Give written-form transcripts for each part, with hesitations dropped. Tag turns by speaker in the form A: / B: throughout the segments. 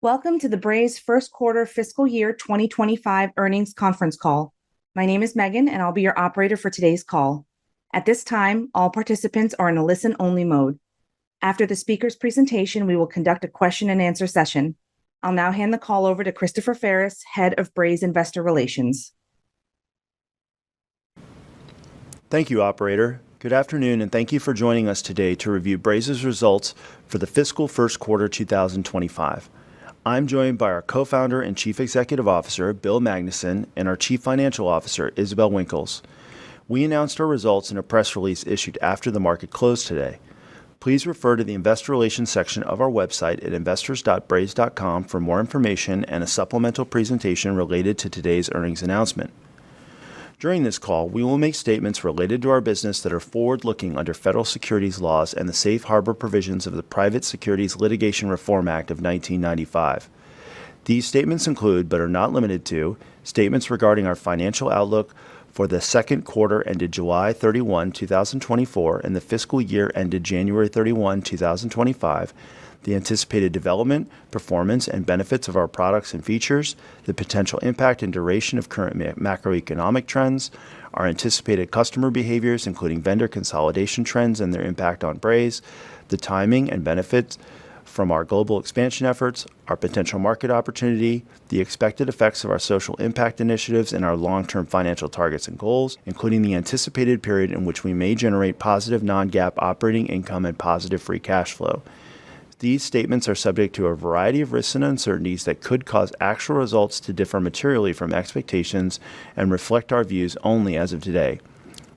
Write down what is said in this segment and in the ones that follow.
A: Welcome to the BRZE first quarter fiscal year 2025 earnings conference call. My name is Megan, and I'll be your operator for today's call. At this time, all participants are in a listen-only mode. After the speaker's presentation, we will conduct a question and answer session. I'll now hand the call over to Christopher Ferris, Head of BRZE Investor Relations.
B: Thank you, operator. Good afternoon, and thank you for joining us today to review BRZE's results for the fiscal first quarter 2025. I'm joined by our co-founder and Chief Executive Officer, Bill Magnuson, and our Chief Financial Officer, Isabel Winkles. We announced our results in a press release issued after the market closed today. Please refer to the Investor Relations section of our website at investors.braze.com for more information and a supplemental presentation related to today's earnings announcement. During this call, we will make statements related to our business that are forward-looking under federal securities laws and the safe harbor provisions of the Private Securities Litigation Reform Act of 1995. These statements include, but are not limited to, statements regarding our financial outlook for the second quarter ended July 31, 2024, and the fiscal year ended January 31, 2025, the anticipated development, performance, and benefits of our products and features, the potential impact and duration of current macroeconomic trends, our anticipated customer behaviors, including vendor consolidation trends and their impact on BRZE, the timing and benefits from our global expansion efforts, our potential market opportunity, the expected effects of our social impact initiatives, and our long-term financial targets and goals, including the anticipated period in which we may generate positive non-GAAP operating income and positive free cash flow. These statements are subject to a variety of risks and uncertainties that could cause actual results to differ materially from expectations and reflect our views only as of today.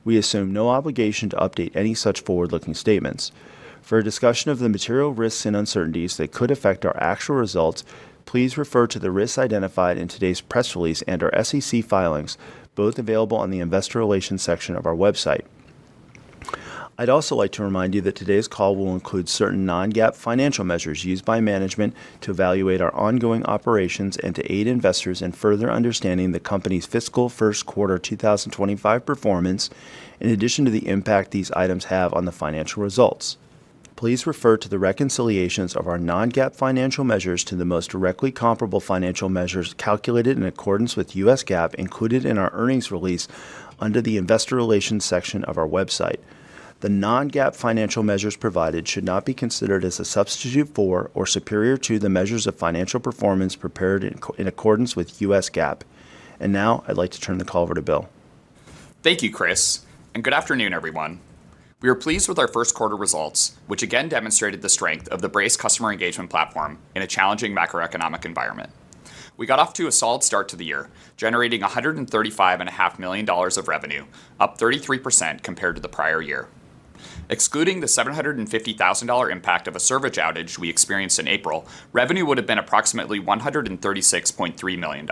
B: We assume no obligation to update any such forward-looking statements. For a discussion of the material risks and uncertainties that could affect our actual results, please refer to the risks identified in today's press release and our SEC filings, both available on the Investor Relations section of our website. I'd also like to remind you that today's call will include certain non-GAAP financial measures used by management to evaluate our ongoing operations and to aid investors in further understanding the company's fiscal first quarter 2025 performance, in addition to the impact these items have on the financial results. Please refer to the reconciliations of our non-GAAP financial measures to the most directly comparable financial measures calculated in accordance with U.S. GAAP included in our earnings release under the Investor Relations section of our website. The non-GAAP financial measures provided should not be considered as a substitute for or superior to the measures of financial performance prepared in accordance with U.S. GAAP. And now, I'd like to turn the call over to Bill.
C: Thank you, Chris, and good afternoon, everyone. We are pleased with our first quarter results, which again demonstrated the strength of the BRZE customer engagement platform in a challenging macroeconomic environment. We got off to a solid start to the year, generating $135.5 million of revenue, up 33% compared to the prior year. Excluding the $750,000 impact of a service outage we experienced in April, revenue would have been approximately $136.3 million.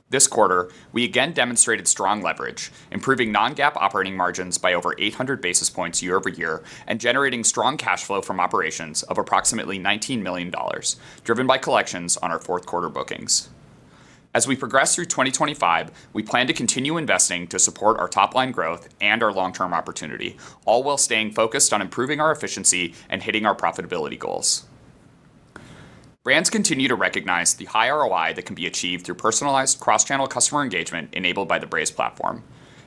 C: This quarter, we again demonstrated strong leverage, improving non-GAAP operating margins by over 800 basis points year over year and generating strong cash flow from operations of approximately $19 million, driven by collections on our fourth quarter bookings. As we progress through 2025, we plan to continue investing to support our top-line growth and our long-term opportunity, all while staying focused on improving our efficiency and hitting our profitability goals. Brands continue to recognize the high ROI that can be achieved through personalized cross-channel customer engagement enabled by the BRZE platform.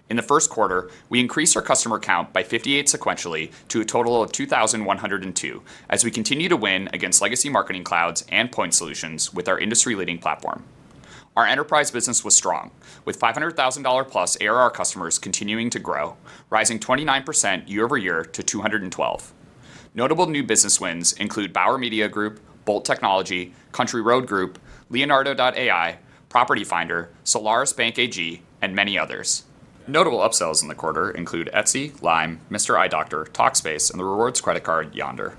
C: In the first quarter, we increased our customer count by 58 sequentially to a total of 2,102 as we continue to win against legacy marketing clouds and point solutions with our industry-leading platform. Our enterprise business was strong, with $500,000 plus ARR customers continuing to grow, rising 29% year over year to 212. Notable new business wins include Bauer Media Group, Bolt Technology, Country Road Group, Leonardo.ai, Property Finder, Solaris Bank AG, and many others. Notable upsells in the quarter include Etsy, Lime, Mr. Eye Doctor, Talkspace, and the rewards credit card Yonder.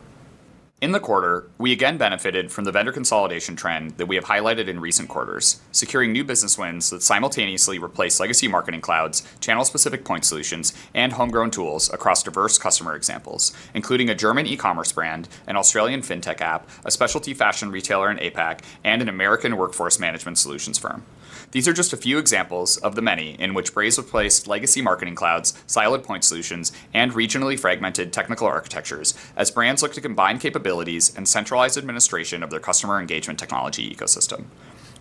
C: In the quarter, we again benefited from the vendor consolidation trend that we have highlighted in recent quarters, securing new business wins that simultaneously replace legacy marketing clouds, channel-specific point solutions, and homegrown tools across diverse customer examples, including a German e-commerce brand, an Australian fintech app, a specialty fashion retailer in APAC, and an American workforce management solutions firm. These are just a few examples of the many in which BRZE replaced legacy marketing clouds, siloed point solutions, and regionally fragmented technical architectures as brands look to combine capabilities capabilities and centralized administration of their customer engagement technology ecosystem.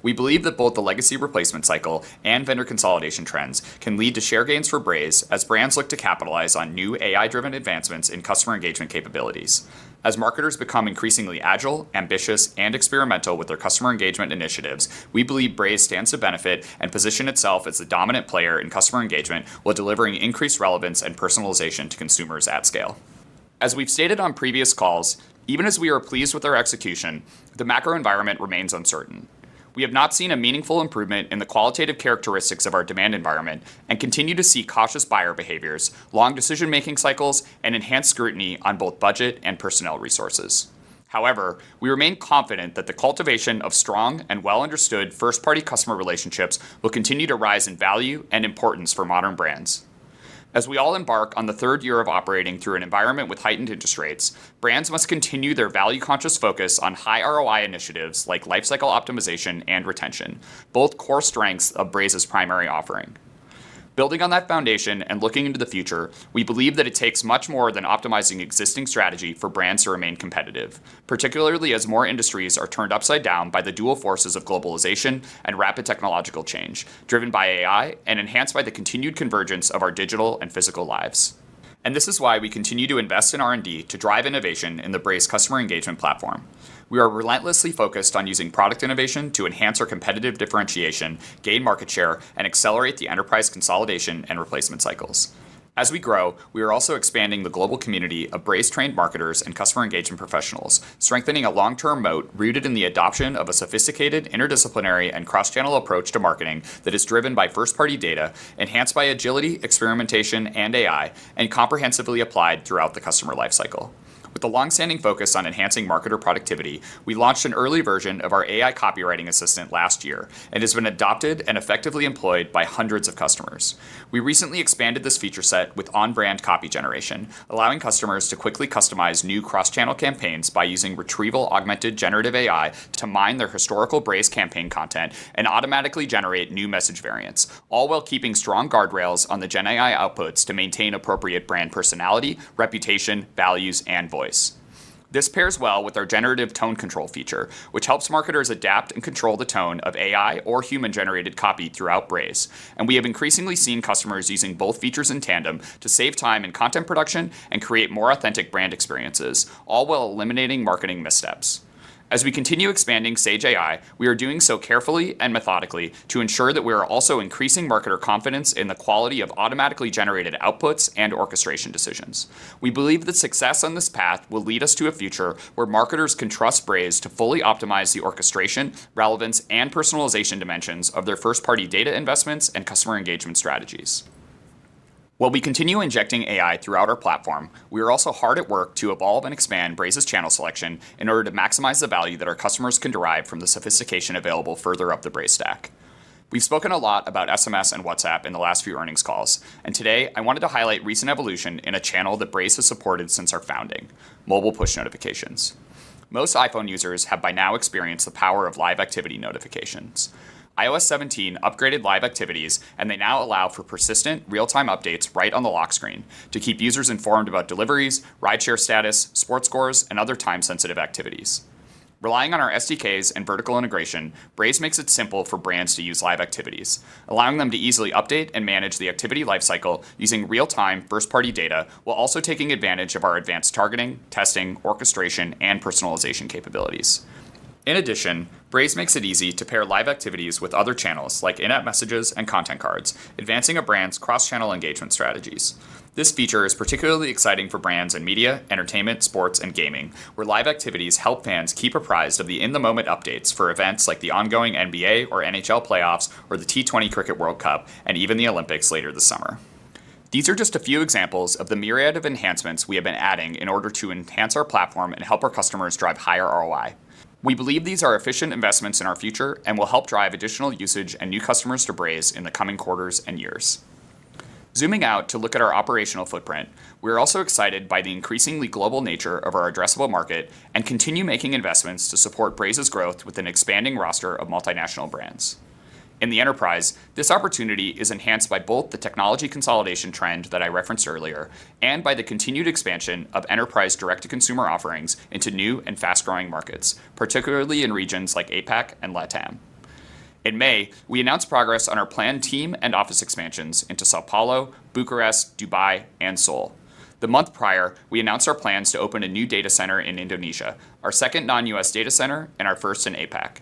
C: We believe that both the legacy replacement cycle and vendor consolidation trends can lead to share gains for Braze as brands look to capitalize on new AI-driven advancements in customer engagement capabilities. As marketers become increasingly agile, ambitious, and experimental with their customer engagement initiatives, we believe Braze stands to benefit and position itself as the dominant player in customer engagement while delivering increased relevance and personalization to consumers at scale. As we've stated on previous calls, even as we are pleased with our execution, the macro environment remains uncertain. We have not seen a meaningful improvement in the qualitative characteristics of our demand environment and continue to see cautious buyer behaviors, long decision-making cycles, and enhanced scrutiny on both budget and personnel resources. However, we remain confident that the cultivation of strong and well-understood first-party customer relationships will continue to rise in value and importance for modern brands. As we all embark on the third year of operating through an environment with heightened interest rates, brands must continue their value-conscious focus on high ROI initiatives like lifecycle optimization and retention, both core strengths of Braze's primary offering. Building on that foundation and looking into the future, we believe that it takes much more than optimizing existing strategy for brands to remain competitive, particularly as more industries are turned upside down by the dual forces of globalization and rapid technological change, driven by AI and enhanced by the continued convergence of our digital and physical lives. And this is why we continue to invest in R&D to drive innovation in the Braze customer engagement platform. We are relentlessly focused on using product innovation to enhance our competitive differentiation, gain market share, and accelerate the enterprise consolidation and replacement cycles. As we grow, we are also expanding the global community of Braze-trained marketers and customer engagement professionals, strengthening a long-term moat rooted in the adoption of a sophisticated, interdisciplinary, and cross-channel approach to marketing that is driven by first-party data, enhanced by agility, experimentation, and AI, and comprehensively applied throughout the customer lifecycle. With a long-standing focus on enhancing marketer productivity, we launched an early version of our AI copywriting assistant last year and has been adopted and effectively employed by hundreds of customers. We recently expanded this feature set with on-brand copy generation, allowing customers to quickly customize new cross-channel campaigns by using retrieval-augmented generative AI to mine their historical Braze campaign content and automatically generate new message variants, all while keeping strong guardrails on the Gen AI outputs to maintain appropriate brand personality, reputation, values, and voice. This pairs well with our generative tone control feature, which helps marketers adapt and control the tone of AI or human-generated copy throughout Braze. And we have increasingly seen customers using both features in tandem to save time in content production and create more authentic brand experiences, all while eliminating marketing missteps. As we continue expanding Sage AI, we are doing so carefully and methodically to ensure that we are also increasing marketer confidence in the quality of automatically generated outputs and orchestration decisions. We believe that success on this path will lead us to a future where marketers can trust Braze to fully optimize the orchestration, relevance, and personalization dimensions of their first-party data investments and customer engagement strategies. While we continue injecting AI throughout our platform, we are also hard at work to evolve and expand Braze's channel selection in order to maximize the value that our customers can derive from the sophistication available further up the Braze stack. We've spoken a lot about SMS and WhatsApp in the last few earnings calls, and today I wanted to highlight recent evolution in a channel that Braze has supported since our founding: mobile push notifications. Most iPhone users have by now experienced the power of live activity notifications. iOS 17 upgraded live activities, and they now allow for persistent, real-time updates right on the lock screen to keep users informed about deliveries, rideshare status, sports scores, and other time-sensitive activities. Relying on our SDKs and vertical integration, Braze makes it simple for brands to use live activities, allowing them to easily update and manage the activity lifecycle using real-time first-party data while also taking advantage of our advanced targeting, testing, orchestration, and personalization capabilities. In addition, Braze makes it easy to pair live activities with other channels like in-app messages and content cards, advancing a brand's cross-channel engagement strategies. This feature is particularly exciting for brands in media, entertainment, sports, and gaming, where live activities help fans keep apprised of the in-the-moment updates for events like the ongoing NBA or NHL playoffs or the T20 Cricket World Cup, and even the Olympics later this summer. These are just a few examples of the myriad of enhancements we have been adding in order to enhance our platform and help our customers drive higher ROI. We believe these are efficient investments in our future and will help drive additional usage and new customers to Braze in the coming quarters and years. Zooming out to look at our operational footprint, we are also excited by the increasingly global nature of our addressable market and continue making investments to support Braze's growth with an expanding roster of multinational brands. In the enterprise, this opportunity is enhanced by both the technology consolidation trend that I referenced earlier and by the continued expansion of enterprise direct-to-consumer offerings into new and fast-growing markets, particularly in regions like APAC and LATAM. In May, we announced progress on our planned team and office expansions into Sao Paulo, Bucharest, Dubai, and Seoul. The month prior, we announced our plans to open a new data center in Indonesia, our second non-US data center and our first in APAC.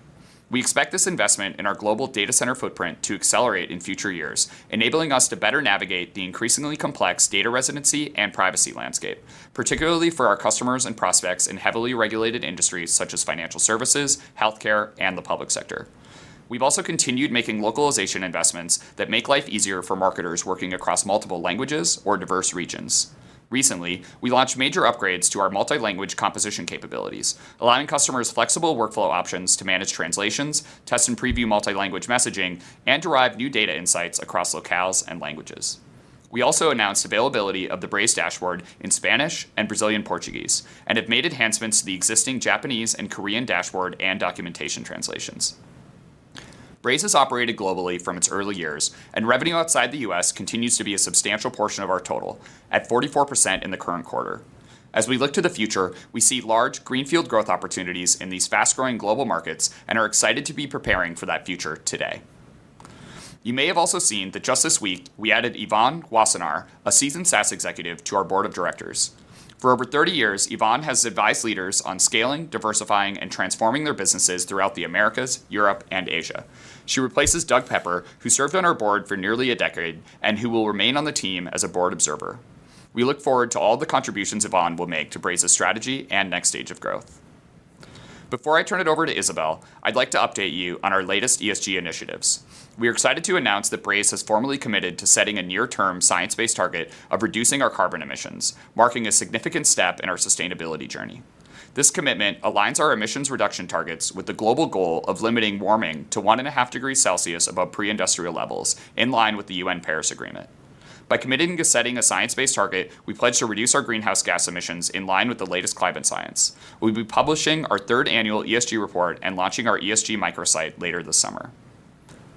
C: We expect this investment in our global data center footprint to accelerate in future years, enabling us to better navigate the increasingly complex data residency and privacy landscape, particularly for our customers and prospects in heavily regulated industries such as financial services, healthcare, and the public sector. We've also continued making localization investments that make life easier for marketers working across multiple languages or diverse regions. Recently, we launched major upgrades to our multi-language composition capabilities, allowing customers flexible workflow options to manage translations, test and preview multi-language messaging, and derive new data insights across locales and languages. We also announced availability of the Braze dashboard in Spanish and Brazilian Portuguese, and have made enhancements to the existing Japanese and Korean dashboard and documentation translations. Braze has operated globally from its early years, and revenue outside the US continues to be a substantial portion of our total, at 44% in the current quarter. As we look to the future, we see large greenfield growth opportunities in these fast-growing global markets and are excited to be preparing for that future today. You may have also seen that just this week, we added Ivan Wassenaar, a seasoned SaaS executive, to our board of directors. For over 30 years, Yvonne has advised leaders on scaling, diversifying, and transforming their businesses throughout the Americas, Europe, and Asia. She replaces Doug Pepper, who served on our board for nearly a decade and who will remain on the team as a board observer. We look forward to all the contributions Yvonne will make to Braze's strategy and next stage of growth. Before I turn it over to Isabel, I'd like to update you on our latest ESG initiatives. We are excited to announce that Braze has formally committed to setting a near-term science-based target of reducing our carbon emissions, marking a significant step in our sustainability journey. This commitment aligns our emissions reduction targets with the global goal of limiting warming to 1.5 degrees Celsius above pre-industrial levels, in line with the UN Paris Agreement. By committing to setting a science-based target, we pledge to reduce our greenhouse gas emissions in line with the latest climate science. We'll be publishing our third annual ESG report and launching our ESG microsite later this summer.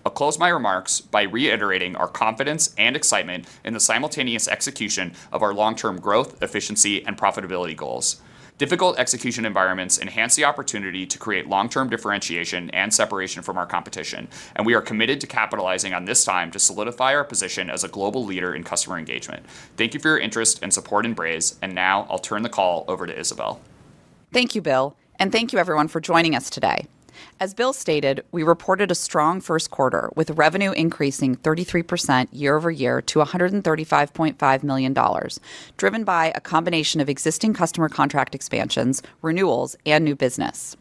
C: I'll close my remarks by reiterating our confidence and excitement in the simultaneous execution of our long-term growth, efficiency, and profitability goals. Difficult execution environments enhance the opportunity to create long-term differentiation and separation from our competition, and we are committed to capitalizing on this time to solidify our position as a global leader in customer engagement. Thank you for your interest and support in Braze, and now I'll turn the call over to Isabel.
D: Thank you, Bill, and thank you everyone for joining us today. As Bill stated, we reported a strong first quarter with revenue increasing 33% year over year to $135.5 million, driven by a combination of existing customer contract expansions, renewals, and new business.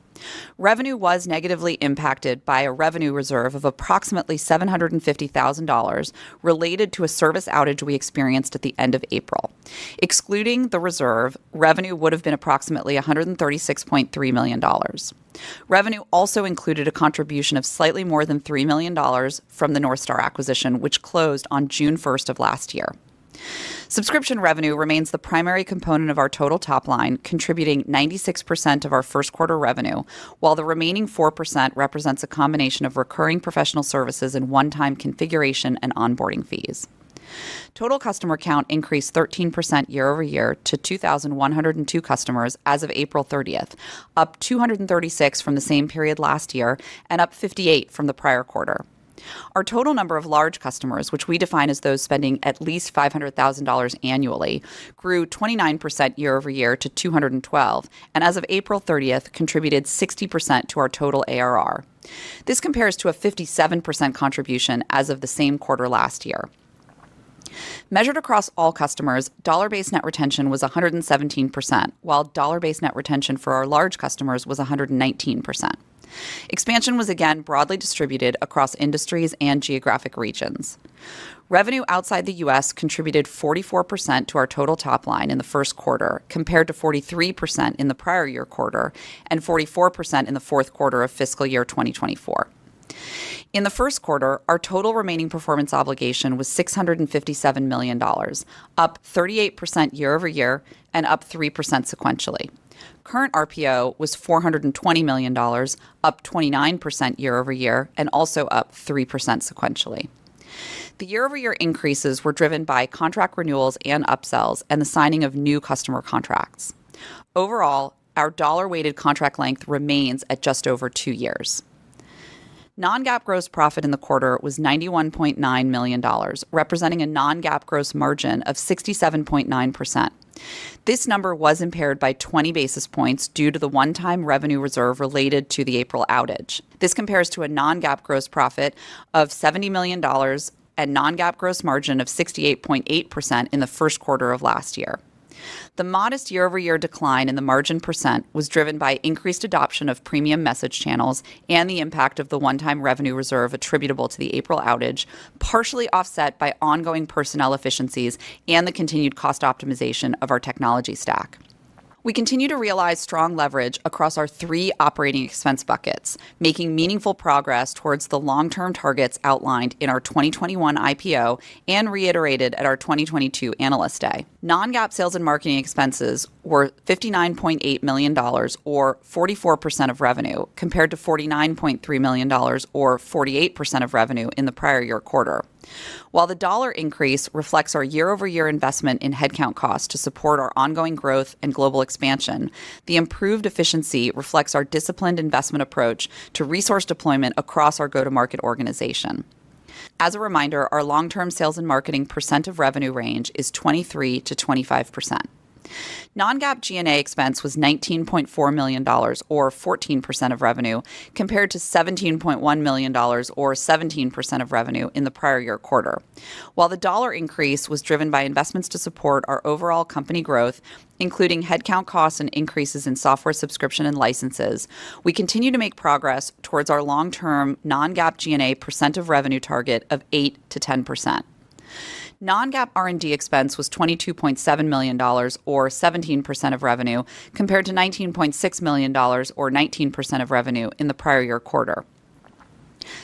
D: Revenue was negatively impacted by a revenue reserve of approximately $750,000 related to a service outage we experienced at the end of April. Excluding the reserve, revenue would have been approximately $136.3 million. Revenue also included a contribution of slightly more than $3 million from the North Star acquisition, which closed on June 1st of last year. Subscription revenue remains the primary component of our total top line, contributing 96% of our first quarter revenue, while the remaining 4% represents a combination of recurring professional services and one-time configuration and onboarding fees. Total customer count increased 13% year over year to 2,102 customers as of April 30th, up 236 from the same period last year and up 58 from the prior quarter. Our total number of large customers, which we define as those spending at least $500,000 annually, grew 29% year over year to 212, and as of April 30th, contributed 60% to our total ARR. This compares to a 57% contribution as of the same quarter last year. Measured across all customers, dollar-based net retention was 117%, while dollar-based net retention for our large customers was 119%. Expansion was again broadly distributed across industries and geographic regions. Revenue outside the U.S. contributed 44% to our total top line in the first quarter, compared to 43% in the prior year quarter and 44% in the fourth quarter of fiscal year 2024. In the first quarter, our total remaining performance obligation was $657 million, up 38% year over year and up 3% sequentially. Current RPO was $420 million, up 29% year over year, and also up 3% sequentially. The year-over-year increases were driven by contract renewals and upsells and the signing of new customer contracts. Overall, our dollar-weighted contract length remains at just over 2 years. Non-GAAP gross profit in the quarter was $91.9 million, representing a non-GAAP gross margin of 67.9%. This number was impaired by 20 basis points due to the one-time revenue reserve related to the April outage. This compares to a non-GAAP gross profit of $70 million and non-GAAP gross margin of 68.8% in the first quarter of last year. The modest year-over-year decline in the margin percent was driven by increased adoption of premium message channels and the impact of the one-time revenue reserve attributable to the April outage, partially offset by ongoing personnel efficiencies and the continued cost optimization of our technology stack. We continue to realize strong leverage across our 3 operating expense buckets, making meaningful progress towards the long-term targets outlined in our 2021 IPO and reiterated at our 2022 Analyst Day. Non-GAAP sales and marketing expenses were $59.8 million, or 44% of revenue, compared to $49.3 million, or 48% of revenue in the prior year quarter. While the dollar increase reflects our year-over-year investment in headcount costs to support our ongoing growth and global expansion, the improved efficiency reflects our disciplined investment approach to resource deployment across our go-to-market organization. As a reminder, our long-term sales and marketing percent of revenue range is 23 to 25%. Non-GAAP G&A expense was $19.4 million, or 14% of revenue, compared to $17.1 million, or 17% of revenue in the prior year quarter. While the dollar increase was driven by investments to support our overall company growth, including headcount costs and increases in software subscription and licenses, we continue to make progress towards our long-term non-GAAP G&A percent of revenue target of 8 to 10%. Non-GAAP R&D expense was $22.7 million, or 17% of revenue, compared to $19.6 million, or 19% of revenue in the prior year quarter.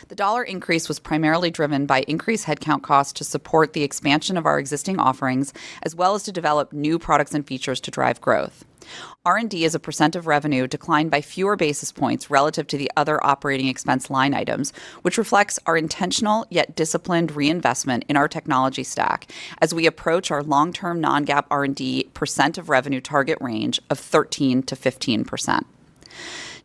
D: The dollar increase was primarily driven by increased headcount costs to support the expansion of our existing offerings, as well as to develop new products and features to drive growth. R&D as a percent of revenue declined by fewer basis points relative to the other operating expense line items, which reflects our intentional yet disciplined reinvestment in our technology stack as we approach our long-term non-GAAP R&D percent of revenue target range of 13 to 15%.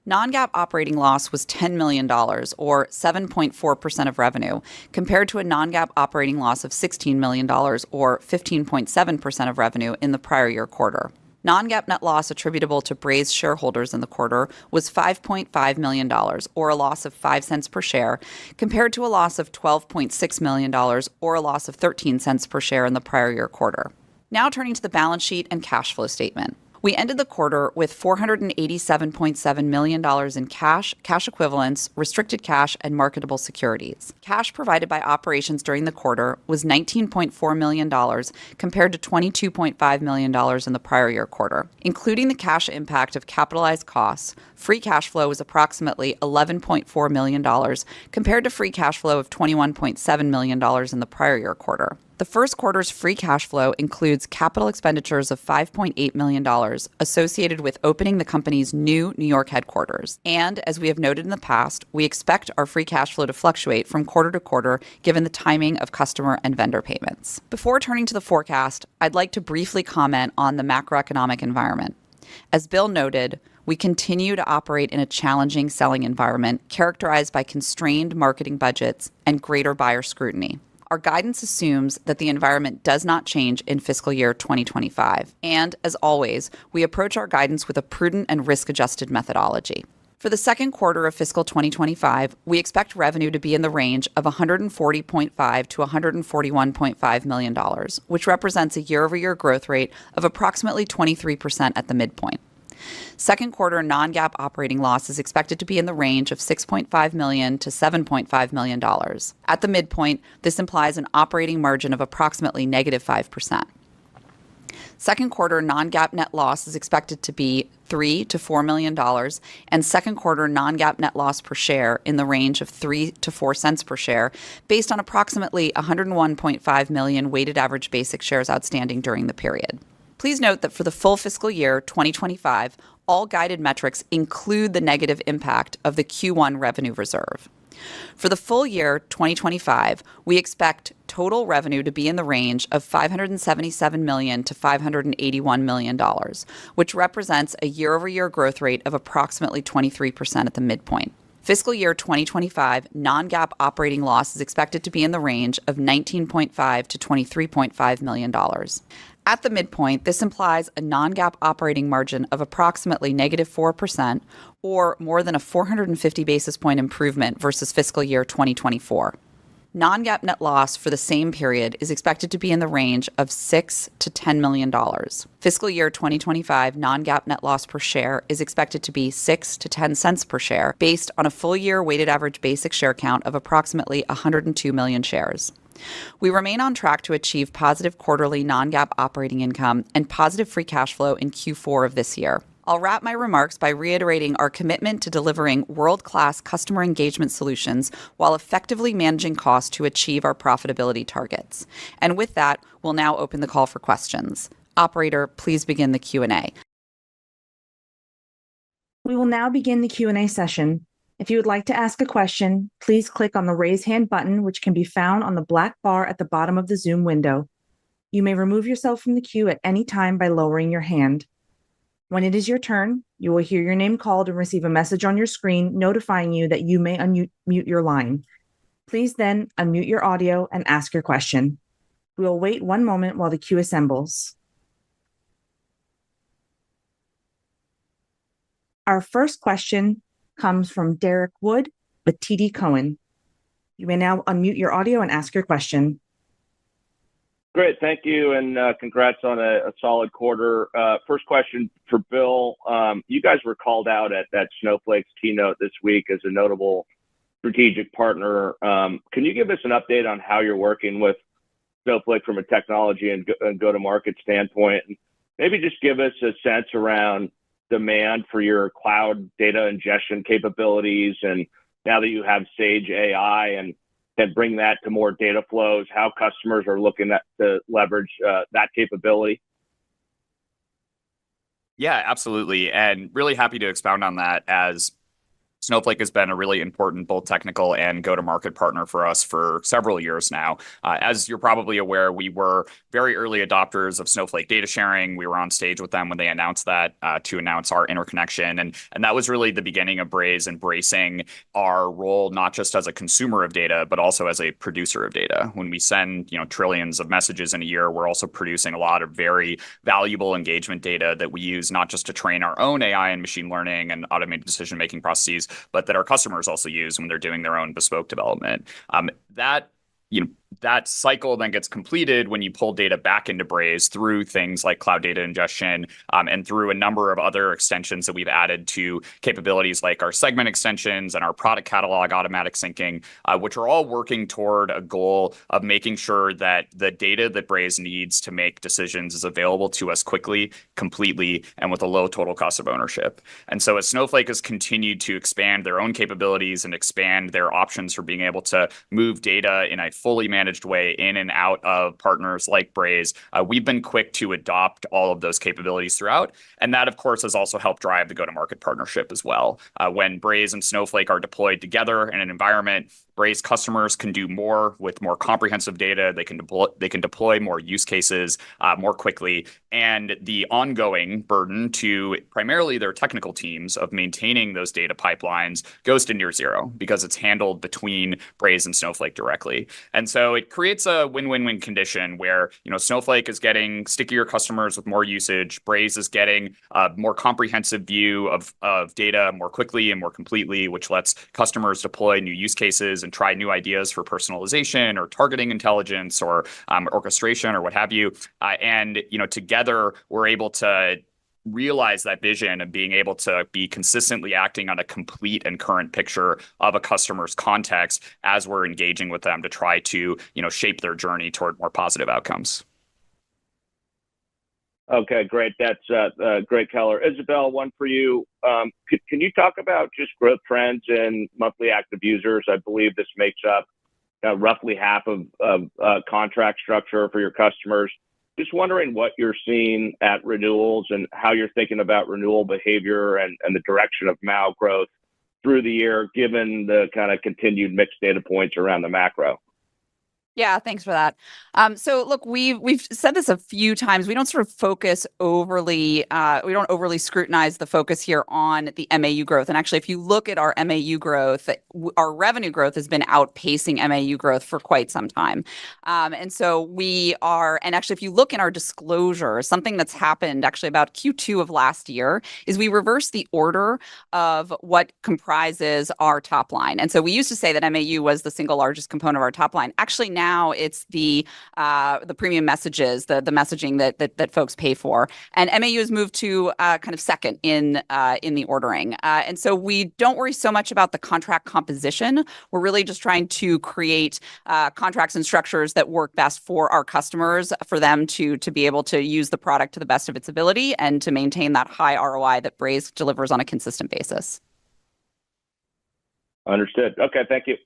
D: Non-GAAP operating loss was $10 million, or 7.4% of revenue, compared to a non-GAAP operating loss of $16 million, or 15.7% of revenue in the prior year quarter. Non-GAAP net loss attributable to Braze shareholders in the quarter was $5.5 million, or a loss of 5 cents per share, compared to a loss of $12.6 million, or a loss of 13 cents per share in the prior year quarter. Now turning to the balance sheet and cash flow statement. We ended the quarter with $487.7 million in cash, cash equivalents, restricted cash, and marketable securities. Cash provided by operations during the quarter was $19.4 million, compared to $22.5 million in the prior year quarter. Including the cash impact of capitalized costs, free cash flow was approximately $11.4 million, compared to free cash flow of $21.7 million in the prior year quarter. The first quarter's free cash flow includes capital expenditures of $5.8 million associated with opening the company's new New York headquarters. And as we have noted in the past, we expect our free cash flow to fluctuate from quarter to quarter given the timing of customer and vendor payments. Before turning to the forecast, I'd like to briefly comment on the macroeconomic environment. As Bill noted, we continue to operate in a challenging selling environment characterized by constrained marketing budgets and greater buyer scrutiny. Our guidance assumes that the environment does not change in fiscal year 2025. And as always, we approach our guidance with a prudent and risk-adjusted methodology. For the second quarter of fiscal 2025, we expect revenue to be in the range of $140.5 to $141.5 million, which represents a year-over-year growth rate of approximately 23% at the midpoint. Second quarter non-GAAP operating loss is expected to be in the range of $6.5 million to $7.5 million. At the midpoint, this implies an operating margin of approximately negative 5%. Second quarter non-GAAP net loss is expected to be $3 to $4 million, and second quarter non-GAAP net loss per share in the range of 3 to 4 cents per share, based on approximately 101.5 million weighted average basic shares outstanding during the period. Please note that for the full fiscal year 2025, all guided metrics include the negative impact of the Q1 revenue reserve. For the full year 2025, we expect total revenue to be in the range of $577 million to $581 million, which represents a year-over-year growth rate of approximately 23% at the midpoint. Fiscal year 2025 non-GAAP operating loss is expected to be in the range of $19.5 to $23.5 million. At the midpoint, this implies a non-GAAP operating margin of approximately -4%, or more than a 450 basis point improvement versus fiscal year 2024. Non-GAAP net loss for the same period is expected to be in the range of $6 to $10 million. Fiscal year 2025 non-GAAP net loss per share is expected to be 6 to 10 cents per share, based on a full year weighted average basic share count of approximately 102 million shares. We remain on track to achieve positive quarterly non-GAAP operating income and positive free cash flow in Q4 of this year. I'll wrap my remarks by reiterating our commitment to delivering world-class customer engagement solutions while effectively managing costs to achieve our profitability targets. And with that, we'll now open the call for questions. Operator, please begin the Q&A.
A: We will now begin the Q&A session. If you would like to ask a question, please click on the raise hand button, which can be found on the black bar at the bottom of the Zoom window. You may remove yourself from the queue at any time by lowering your hand. When it is your turn, you will hear your name called and receive a message on your screen notifying you that you may unmute your line. Please then unmute your audio and ask your question. We will wait one moment while the queue assembles. Our first question comes from Derek Wood with TD Cowen. You may now unmute your audio and ask your question.
E: Great, thank you, and congrats on a solid quarter. First question for Bill. You guys were called out at that Snowflake's keynote this week as a notable strategic partner. Can you give us an update on how you're working with Snowflake from a technology and go-to-market standpoint? And maybe just give us a sense around demand for your cloud data ingestion capabilities, and now that you have Sage AI and can bring that to more data flows, how customers are looking to leverage that capability.
C: Yeah, absolutely. And really happy to expound on that, as Snowflake has been a really important both technical and go-to-market partner for us for several years now. As you're probably aware, we were very early adopters of Snowflake data sharing. We were on stage with them when they announced that to announce our interconnection. And that was really the beginning of Braze embracing our role, not just as a consumer of data, but also as a producer of data. When we send trillions of messages in a year, we're also producing a lot of very valuable engagement data that we use not just to train our own AI and machine learning and automated decision-making processes, but that our customers also use when they're doing their own bespoke development. That cycle then gets completed when you pull data back into Braze through things like cloud data ingestion and through a number of other extensions that we've added to capabilities like our segment extensions and our product catalog automatic syncing, which are all working toward a goal of making sure that the data that Braze needs to make decisions is available to us quickly, completely, and with a low total cost of ownership. And so as Snowflake has continued to expand their own capabilities and expand their options for being able to move data in a fully managed way in and out of partners like Braze, we've been quick to adopt all of those capabilities throughout. And that, of course, has also helped drive the go-to-market partnership as well. When Braze and Snowflake are deployed together in an environment, Braze customers can do more with more comprehensive data. They can deploy more use cases more quickly. And the ongoing burden to primarily their technical teams of maintaining those data pipelines goes to near zero because it's handled between Braze and Snowflake directly. And so it creates a win-win-win condition where Snowflake is getting stickier customers with more usage. Braze is getting a more comprehensive view of data more quickly and more completely, which lets customers deploy new use cases and try new ideas for personalization or targeting intelligence or orchestration or what have you. And together we're able to realize that vision of being able to be consistently acting on a complete and current picture of a customer's context as we're engaging with them to try to shape their journey toward more positive outcomes.
E: Okay, great. That's great, Keller. Isabel, one for you. Can you talk about just growth trends in monthly active users? I believe this makes up roughly half of contract structure for your customers. Just wondering what you're seeing at renewals and how you're thinking about renewal behavior and the direction of MAU growth through the year, given the kind of continued mixed data points around the macro.
D: Yeah, thanks for that. So look, we've said this a few times. We don't sort of focus overly, we don't overly scrutinize the focus here on the MAU growth. And actually, if you look at our MAU growth, our revenue growth has been outpacing MAU growth for quite some time. And so we are, and actually, if you look in our disclosure, something that's happened actually about Q2 of last year is we reversed the order of what comprises our top line. And so we used to say that MAU was the single largest component of our top line. Actually, now it's the premium messages, the messaging that folks pay for, and MAU has moved to kind of second in the ordering. And so we don't worry so much about the contract composition. We're really just trying to create contracts and structures that work best for our customers, for them to be able to use the product to the best of its ability and to maintain that high ROI that Braze delivers on a consistent basis.
E: Understood. Okay, thank you.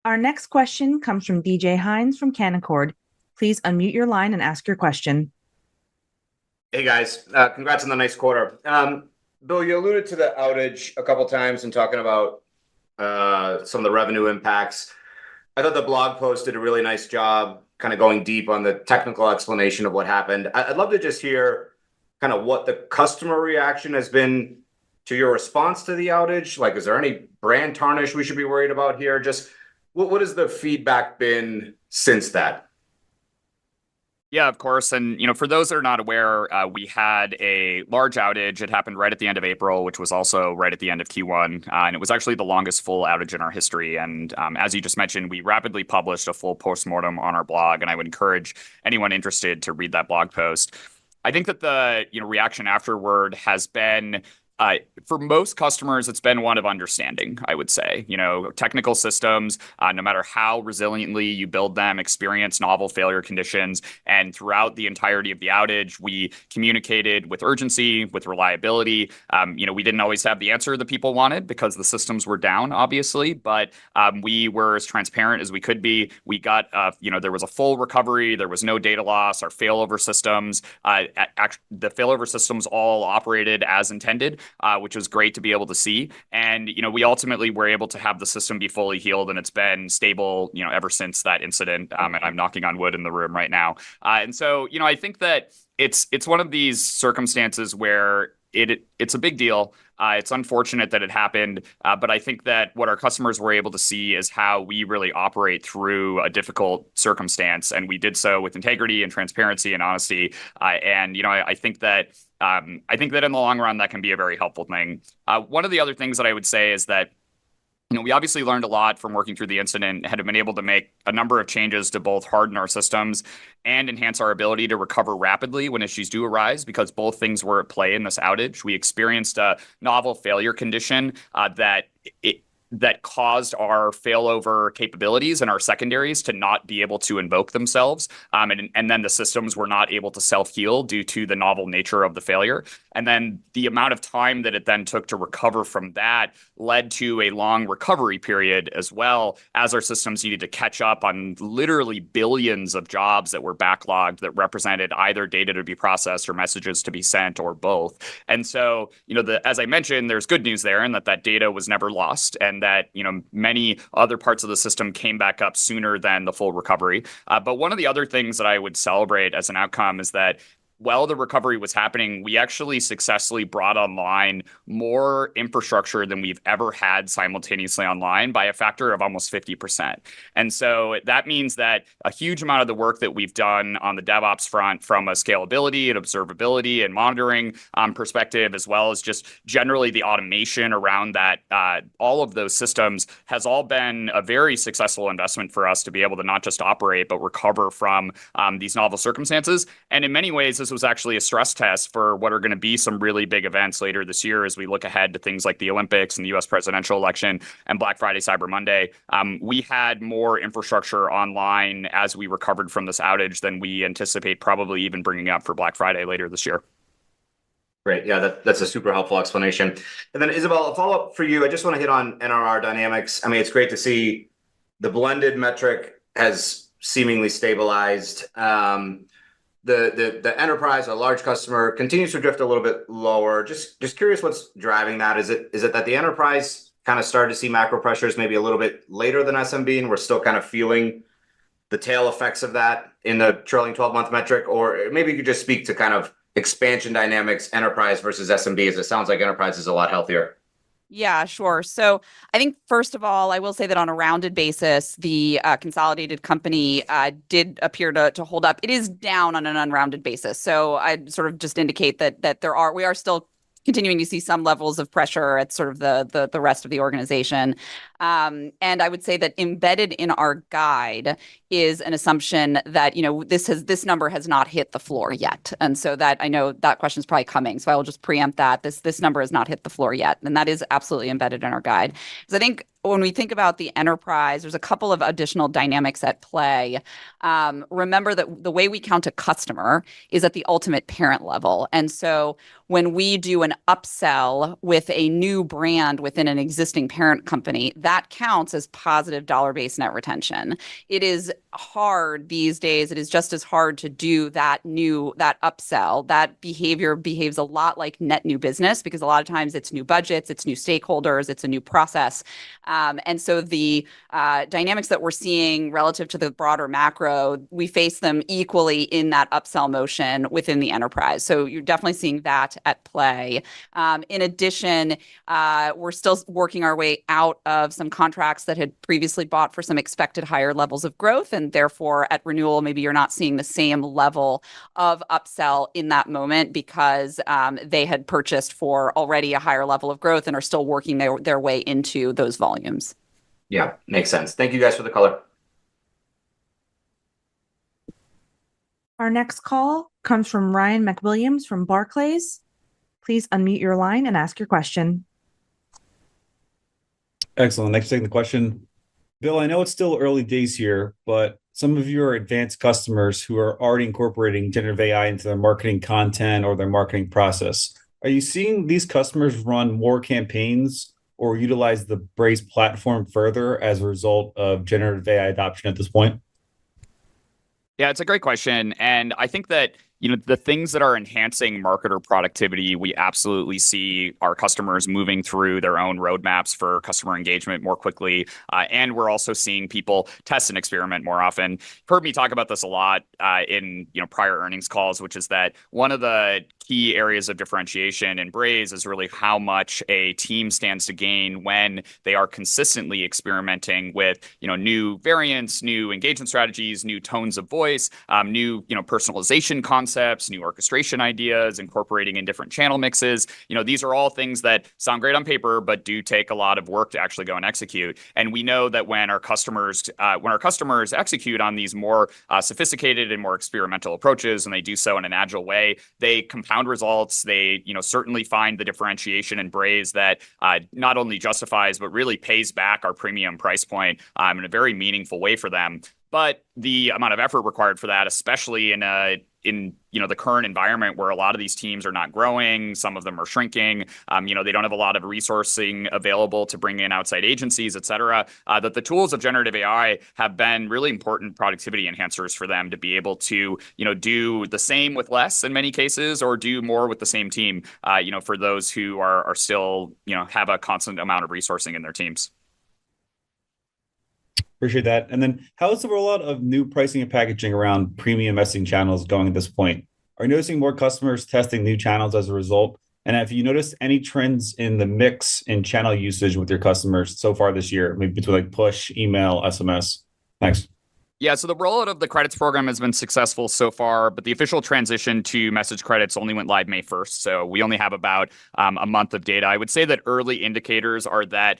A: Our next question comes from DJ Hines from Canaccord. Please unmute your line and ask your question.
F: Hey guys, congrats on the nice quarter. Bill, you alluded to the outage a couple times and talking about some of the revenue impacts. I thought the blog post did a really nice job kind of going deep on the technical explanation of what happened. I'd love to just hear kind of what the customer reaction has been to your response to the outage. Like, is there any brand tarnish we should be worried about here? Just what has the feedback been since that?
C: Yeah, of course. And, for those that are not aware, we had a large outage. It happened right at the end of April, which was also right at the end of Q1. And it was actually the longest full outage in our history. And as you just mentioned, we rapidly published a full postmortem on our blog. And I would encourage anyone interested to read that blog post. I think that the reaction afterward has been, for most customers, it's been one of understanding, I would say. Technical systems, no matter how resiliently you build them, experience novel failure conditions. And throughout the entirety of the outage, we communicated with urgency, with reliability. We didn't always have the answer that people wanted because the systems were down, obviously. But we were as transparent as we could be. We got, there was a full recovery. There was no data loss. Our failover systems, the failover systems all operated as intended. Which was great to be able to see. And, we ultimately were able to have the system be fully healed, and it's been stable, ever since that incident. And I'm knocking on wood in the room right now. And so, I think that it's one of these circumstances where it's a big deal. It's unfortunate that it happened, but I think that what our customers were able to see is how we really operate through a difficult circumstance, and we did so with integrity and transparency and honesty. And I think that in the long run that can be a very helpful thing. One of the other things that I would say is that we obviously learned a lot from working through the incident, had been able to make a number of changes to both harden our systems and enhance our ability to recover rapidly when issues do arise, because both things were at play in this outage. We experienced a novel failure condition that caused our failover capabilities and our secondaries to not be able to invoke themselves. And then the systems were not able to self-heal due to the novel nature of the failure. And then the amount of time that it then took to recover from that led to a long recovery period, as well as our systems needed to catch up on literally billions of jobs that were backlogged that represented either data to be processed or messages to be sent or both. And so, as I mentioned, there's good news there, and that data was never lost, and that many other parts of the system came back up sooner than the full recovery. But one of the other things that I would celebrate as an outcome is that while the recovery was happening, we actually successfully brought online more infrastructure than we've ever had simultaneously online by a factor of almost 50%. And so that means that a huge amount of the work that we've done on the DevOps front, from a scalability and observability and monitoring perspective, as well as just generally the automation around that, all of those systems has all been a very successful investment for us to be able to not just operate, but recover from these novel circumstances. And in many ways, this was actually a stress test for what are going to be some really big events later this year as we look ahead to things like the Olympics and the US presidential election and Black Friday, Cyber Monday. We had more infrastructure online as we recovered from this outage than we anticipate probably even bringing up for Black Friday later this year.
F: Great. Yeah, that's a super helpful explanation. And then Isabel, a follow-up for you. I just want to hit on NRR dynamics. I mean, it's great to see the blended metric has seemingly stabilized. The enterprise, a large customer, continues to drift a little bit lower. Just curious what's driving that. Is it that the enterprise kind of started to see macro pressures maybe a little bit later than SMB, and we're still kind of feeling the tail effects of that in the trailing 12-month metric? Or maybe you could just speak to kind of expansion dynamics, enterprise versus SMB, as it sounds like enterprise is a lot healthier.
D: Yeah, sure. So I think first of all, I will say that on a rounded basis, the consolidated company did appear to hold up. It is down on an unrounded basis. So I'd sort of just indicate that we are still continuing to see some levels of pressure at sort of the rest of the organization. And I would say that embedded in our guide is an assumption that, this number has not hit the floor yet. And so that, I know that question is probably coming. So I will just preempt that this number has not hit the floor yet. And that is absolutely embedded in our guide. Because I think when we think about the enterprise, there's a couple of additional dynamics at play. Remember that the way we count a customer is at the ultimate parent level. And so when we do an upsell with a new brand within an existing parent company, that counts as positive dollar-based net retention. It is hard these days. It is just as hard to do that upsell. That behavior behaves a lot like net new business, because a lot of times it's new budgets, it's new stakeholders, it's a new process. And so the dynamics that we're seeing relative to the broader macro, we face them equally in that upsell motion within the enterprise. So you're definitely seeing that at play. In addition, we're still working our way out of some contracts that had previously bought for some expected higher levels of growth, and therefore at renewal, maybe you're not seeing the same level of upsell in that moment because they had purchased for already a higher level of growth and are still working their way into those volumes.
F: Yeah, makes sense. Thank you guys for the color.
A: Our next call comes from Ryan McWilliams from Barclays. Please unmute your line and ask your question.
G: Excellent. Thanks for taking the question. Bill, I know it's still early days here, but some of your advanced customers who are already incorporating generative AI into their marketing content or their marketing process, are you seeing these customers run more campaigns or utilize the Braze platform further as a result of generative AI adoption at this point?
C: Yeah, it's a great question. And I think that, the things that are enhancing marketer productivity, we absolutely see our customers moving through their own roadmaps for customer engagement more quickly. And we're also seeing people test and experiment more often. You've heard me talk about this a lot in prior earnings calls, which is that one of the key areas of differentiation in Braze is really how much a team stands to gain when they are consistently experimenting with new variants, new engagement strategies, new tones of voice, new personalization concepts, new orchestration ideas, incorporating in different channel mixes. These are all things that sound great on paper, but do take a lot of work to actually go and execute. And we know that when our customers execute on these more sophisticated and more experimental approaches, and they do so in an agile way, they compound results. They certainly find the differentiation in Braze that not only justifies but really pays back our premium price point in a very meaningful way for them. But the amount of effort required for that, especially in the current environment where a lot of these teams are not growing, some of them are shrinking, they don't have a lot of resourcing available to bring in outside agencies, et cetera, that the tools of generative AI have been really important productivity enhancers for them to be able to, do the same with less in many cases, or do more with the same team, for those who are still, have a constant amount of resourcing in their teams.
G: Appreciate that. And then how is the rollout of new pricing and packaging around premium messaging channels going at this point? Are you noticing more customers testing new channels as a result? And have you noticed any trends in the mix in channel usage with your customers so far this year, maybe between like push, email, SMS? Thanks.
C: Yeah, so the rollout of the credits program has been successful so far, but the official transition to message credits only went live May 1st. So we only have about a month of data. I would say that early indicators are that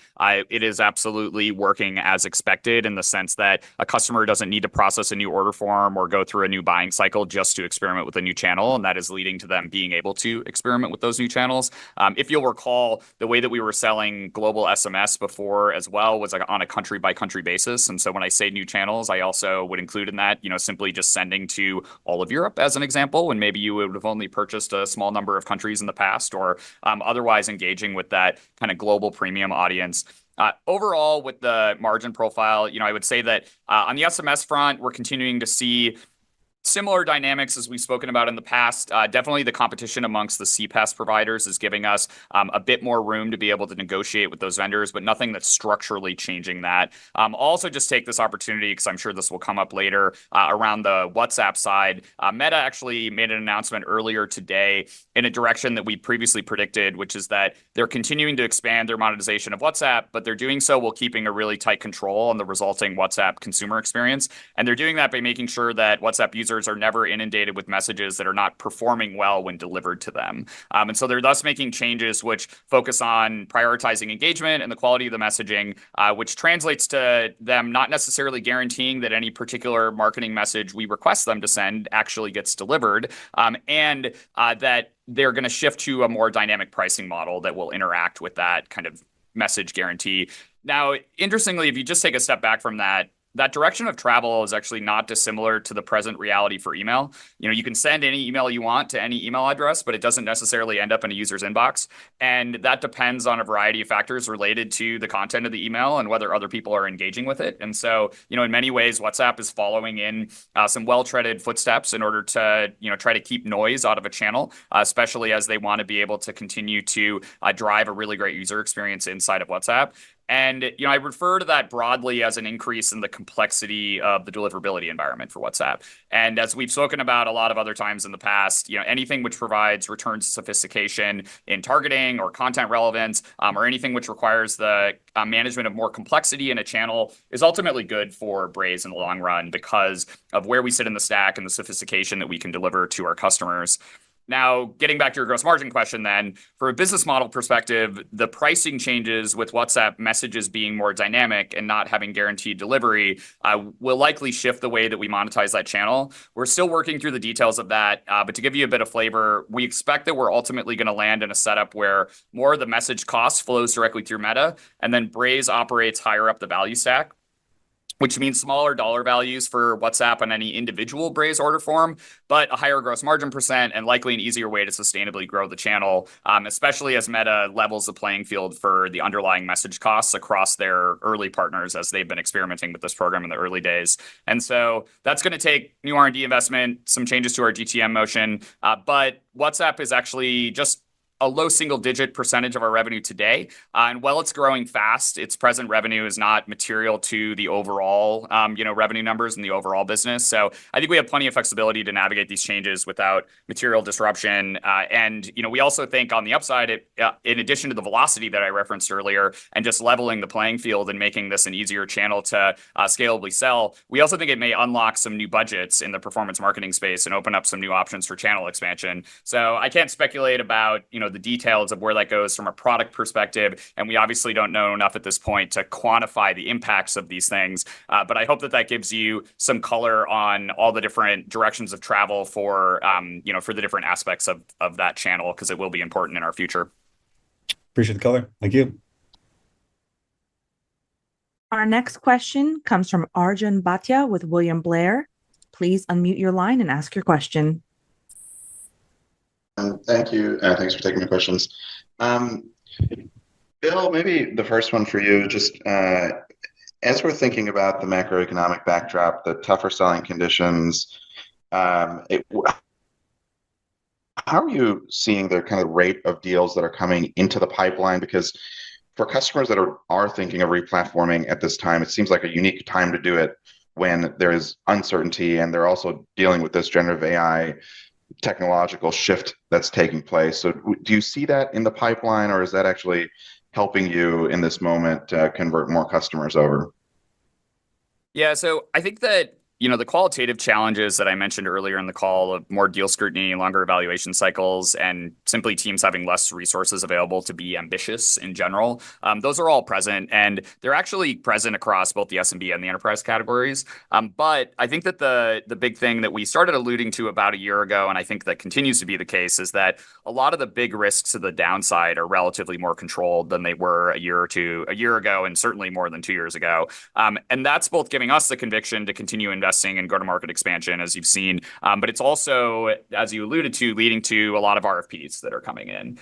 C: it is absolutely working as expected, in the sense that a customer doesn't need to process a new order form or go through a new buying cycle just to experiment with a new channel. And that is leading to them being able to experiment with those new channels. If you'll recall, the way that we were selling global SMS before as well was on a country by country basis. And so when I say new channels, I also also would include in that, simply just sending to all of Europe as an example, when maybe you would have only purchased a small number of countries in the past, or otherwise engaging with that kind of global premium audience. Overall, with the margin profile, I would say that on the SMS front, we're continuing to see similar dynamics as we've spoken about in the past. Definitely the competition amongst the CPaaS providers is giving us a bit more room to be able to negotiate with those vendors, but nothing that's structurally changing that. I'll also just take this opportunity, because I'm sure this will come up later, around the WhatsApp side. Meta actually made an announcement earlier today in a direction that we previously predicted, which is that they're continuing to expand their monetization of WhatsApp, but they're doing so while keeping a really tight control on the resulting WhatsApp consumer experience. And they're doing that by making sure that WhatsApp users are never inundated with messages that are not performing well when delivered to them. And so they're thus making changes which focus on prioritizing engagement and the quality of the messaging, which translates to them not necessarily guaranteeing that any particular marketing message we request them to send actually gets delivered, and that they're going to shift to a more dynamic pricing model that will interact with that kind of message guarantee. Now, interestingly, if you just take a step back from that, that direction of travel is actually not dissimilar to the present reality for email. You can send any email you want to any email address, but it doesn't necessarily end up in a user's inbox. And that depends on a variety of factors related to the content of the email and whether other people are engaging with it. And so, in many ways, WhatsApp is following in some well-treaded footsteps in order to, try to keep noise out of a channel, especially as they want to be able to continue to drive a really great user experience inside of WhatsApp. And, I refer to that broadly as an increase in the complexity of the deliverability environment for WhatsApp. And as we've spoken about a lot of other times in the past, anything which provides returns to sophistication in targeting or content relevance, or anything which requires the management of more complexity in a channel is ultimately good for Braze in the long run because of where we sit in the stack and the sophistication that we can deliver to our customers. Now, getting back to your gross margin question then, from a business model perspective, the pricing changes with WhatsApp messages being more dynamic and not having guaranteed delivery will likely shift the way that we monetize that channel. We're still working through the details of that, but to give you a bit of flavor, we expect that we're ultimately going to land in a setup where more of the message cost flows directly through Meta, and then Braze operates higher up the value stack, which means smaller dollar values for WhatsApp on any individual Braze order form, but a higher gross margin percent and likely an easier way to sustainably grow the channel, especially as Meta levels the playing field for the underlying message costs across their early partners as they've been experimenting with this program in the early days. And so that's going to take new R&D investment, some changes to our GTM motion, but WhatsApp is actually just a low single-digit percentage of our revenue today. And while it's growing fast, its present revenue is not material to the overall, revenue numbers in the overall business. So I think we have plenty of flexibility to navigate these changes without material disruption. And we also think on the upside, in addition to the velocity that I referenced earlier and just leveling the playing field and making this an easier channel to scalably sell, we also think it may unlock some new budgets in the performance marketing space and open up some new options for channel expansion. So I can't speculate about, the details of where that goes from a product perspective. And we obviously don't know enough at this point to quantify the impacts of these things. But I hope that gives you some color on all the different directions of travel for the different aspects of that channel, because it will be important in our future.
G: Appreciate the color. Thank you.
A: Our next question comes from Arjun Bhatia with William Blair. Please unmute your line and ask your question.
H: Thank you. Thanks for taking my questions. Bill, maybe the first one for you, just as we're thinking about the macroeconomic backdrop, the tougher selling conditions, how are you seeing the kind of rate of deals that are coming into the pipeline? Because for customers that are thinking of replatforming at this time, it seems like a unique time to do it when there is uncertainty and they're also dealing with this generative AI technological shift that's taking place. So do you see that in the pipeline, or is that actually helping you in this moment convert more customers over?
C: Yeah, so I think that the qualitative challenges that I mentioned earlier in the call of more deal scrutiny, longer evaluation cycles, and simply teams having less resources available to be ambitious in general, those are all present, and they're actually present across both the SMB and the enterprise categories. But I think that the big thing that we started alluding to about a year ago, and I think that continues to be the case, is that a lot of the big risks to the downside are relatively more controlled than they were a year ago, and certainly more than 2 years ago. And that's both giving us the conviction to continue investing in go-to-market expansion, as you've seen, but it's also, as you alluded to, leading to a lot of RFPs that are coming in.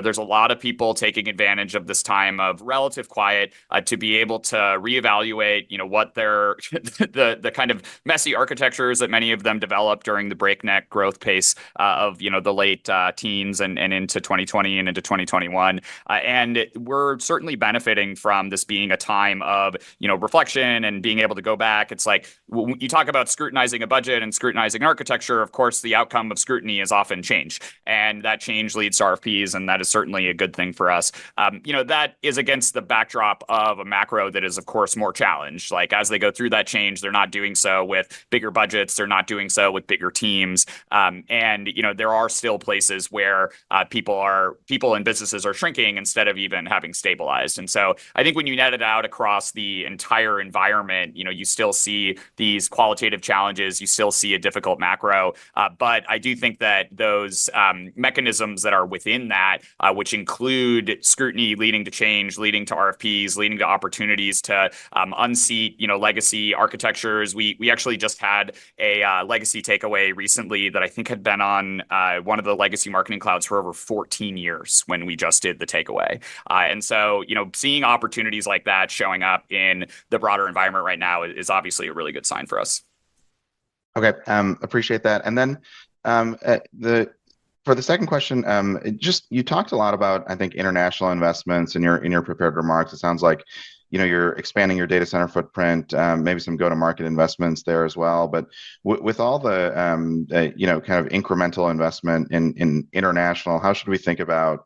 C: There's a lot of people taking advantage of this time of relative quiet to be able to reevaluate, what their the kind of messy architectures that many of them developed during the breakneck growth pace of the late teens and into 2020 and into 2021. And we're certainly benefiting from this being a time of reflection and being able to go back. It's like when you talk about scrutinizing a budget and scrutinizing architecture, of course, the outcome of scrutiny is often change, and that change leads to RFPs, and that is certainly a good thing for us. That is against the backdrop of a macro that is, of course, more challenged. Like as they go through that change, they're not doing so with bigger budgets, they're not doing so with bigger teams, and there are still places where people and businesses are shrinking instead of even having stabilized. And so I think when you net it out across the entire environment, you still see these qualitative challenges, you still see a difficult macro, but I do think that those mechanisms that are within that, which include scrutiny leading to change, leading to RFPs, leading to opportunities to unseat, legacy architectures. We actually just had a legacy takeaway recently that I think had been on one of the legacy marketing clouds for over 14 years when we just did the takeaway. And so, seeing opportunities like that showing up in the broader environment right now is obviously a really good sign for us.
H: Okay, appreciate that. And then for the second question, you talked a lot about, I think, international investments in your prepared remarks. It sounds like you're expanding your data center footprint, maybe some go-to-market investments there as well. But with all the kind of incremental investment in international, how should we think about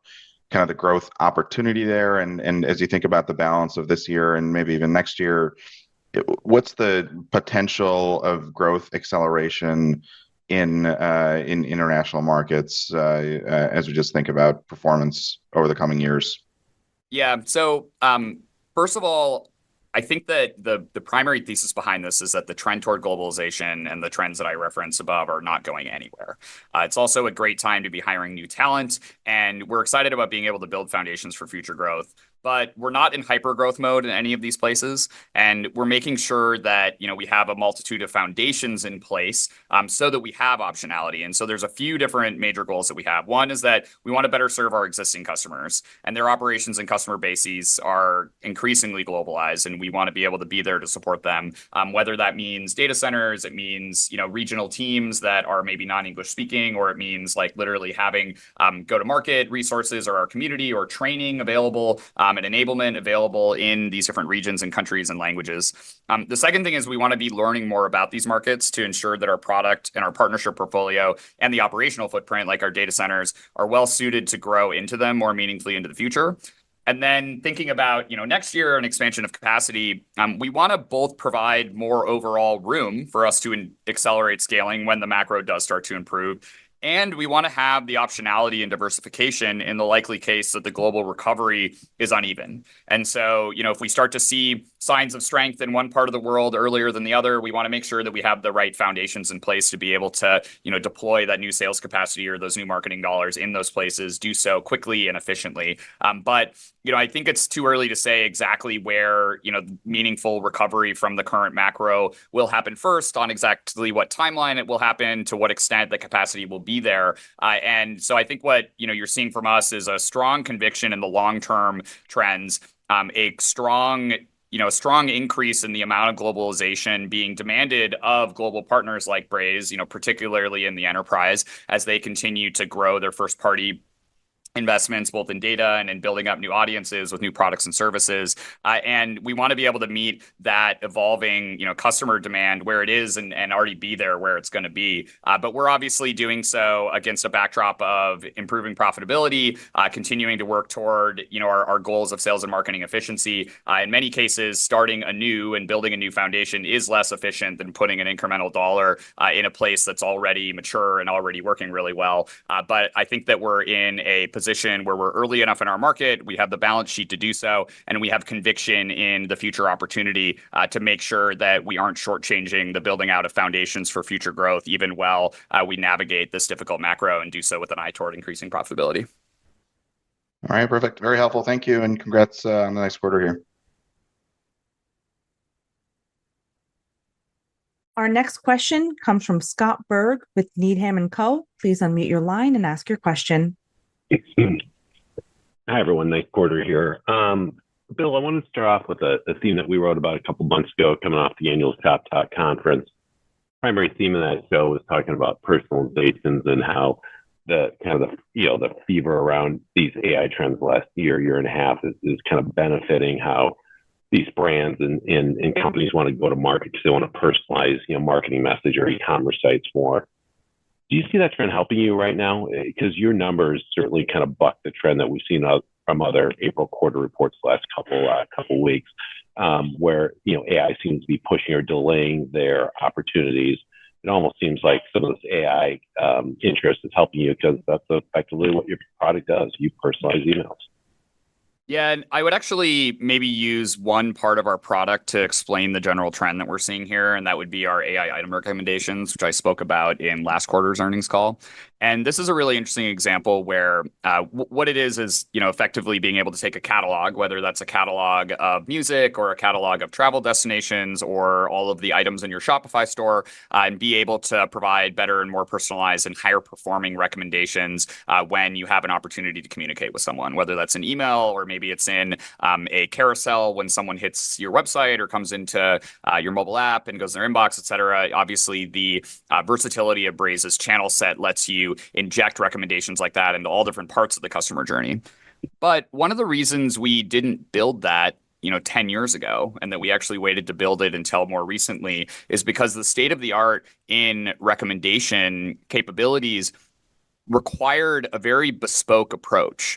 H: kind of the growth opportunity there? And as you think about the balance of this year and maybe even next year, what's the potential of growth acceleration in international markets as we just think about performance over the coming years?
C: Yeah. So first of all, I think that the primary thesis behind this is that the trend toward globalization and the trends that I referenced above are not going anywhere. It's also a great time to be hiring new talent, and we're excited about being able to build foundations for future growth. But we're not in hyper growth mode in any of these places, and we're making sure that we have a multitude of foundations in place so that we have optionality. And so there's a few different major goals that we have. One is that we want to better serve our existing customers, and their operations and customer bases are increasingly globalized, and we want to be able to be there to support them. Whether that means data centers, it means regional teams that are maybe non-English speaking, or it means like literally having go-to-market resources or our community or training available. And enablement available in these different regions and countries and languages. The second thing is we want to be learning more about these markets to ensure that our product and our partnership portfolio and the operational footprint, like our data centers, are well suited to grow into them more meaningfully into the future. And then thinking about next year, an expansion of capacity, we want to both provide more overall room for us to accelerate scaling when the macro does start to improve. And we want to have the optionality and diversification in the likely case that the global recovery is uneven. And so, if we start to see signs of strength in one part of the world earlier than the other, we want to make sure that we have the right foundations in place to be able to, deploy that new sales capacity or those new marketing dollars in those places, do so quickly and efficiently. But I think it's too early to say exactly where, meaningful recovery from the current macro will happen first, on exactly what timeline it will happen, to what extent the capacity will be there. And so I think what, you're seeing from us is a strong conviction in the long-term trends, a strong increase in the amount of globalization being demanded of global partners like Braze, particularly in the enterprise, as they continue to grow their first-party investments both in data and in building up new audiences with new products and services. And we want to be able to meet that evolving, customer demand where it is and already be there where it's going to be. But we're obviously doing so against a backdrop of improving profitability, continuing to work toward, our goals of sales and marketing efficiency. In many cases, starting anew and building a new foundation is less efficient than putting an incremental dollar in a place that's already mature and already working really well. But I think that we're in a position where we're early enough in our market, we have the balance sheet to do so, and we have conviction in the future opportunity to make sure that we aren't shortchanging the building out of foundations for future growth, even while we navigate this difficult macro and do so with an eye toward increasing profitability.
H: All right, perfect. Very helpful. Thank you, and congrats on the nice quarter here.
A: Our next question comes from Scott Berg with Needham & Co. Please unmute your line and ask your question.
I: Hi, everyone. Nice quarter here. Bill, I wanted to start off with a theme that we wrote about a couple months ago coming off the annual Shop Talk conference. Primary theme of that show was talking about personalizations and how the fever around these AI trends the last year and a half is kind of benefiting how these brands and companies want to go to market because they want to personalize, marketing message or e-commerce sites more. Do you see that trend helping you right now? Because your numbers certainly kind of buck the trend that we've seen from other April quarter reports the last couple weeks, where AI seems to be pushing or delaying their opportunities. It almost seems like some of this AI interest is helping you because that's effectively what your product does. You personalize emails.
C: Yeah, and I would actually maybe use one part of our product to explain the general trend that we're seeing here, and that would be our AI item recommendations, which I spoke about in last quarter's earnings call. And this is a really interesting example where what it is, effectively being able to take a catalog, whether that's a catalog of music or a catalog of travel destinations or all of the items in your Shopify store, and be able to provide better and more personalized and higher performing recommendations when you have an opportunity to communicate with someone, whether that's an email or maybe it's in a carousel when someone hits your website or comes into your mobile app and goes in their inbox, et cetera. Obviously, the versatility of Braze's channel set lets you inject recommendations like that into all different parts of the customer journey. But one of the reasons we didn't build that 10 years ago, and that we actually waited to build it until more recently, is because the state of the art in recommendation capabilities required a very bespoke approach.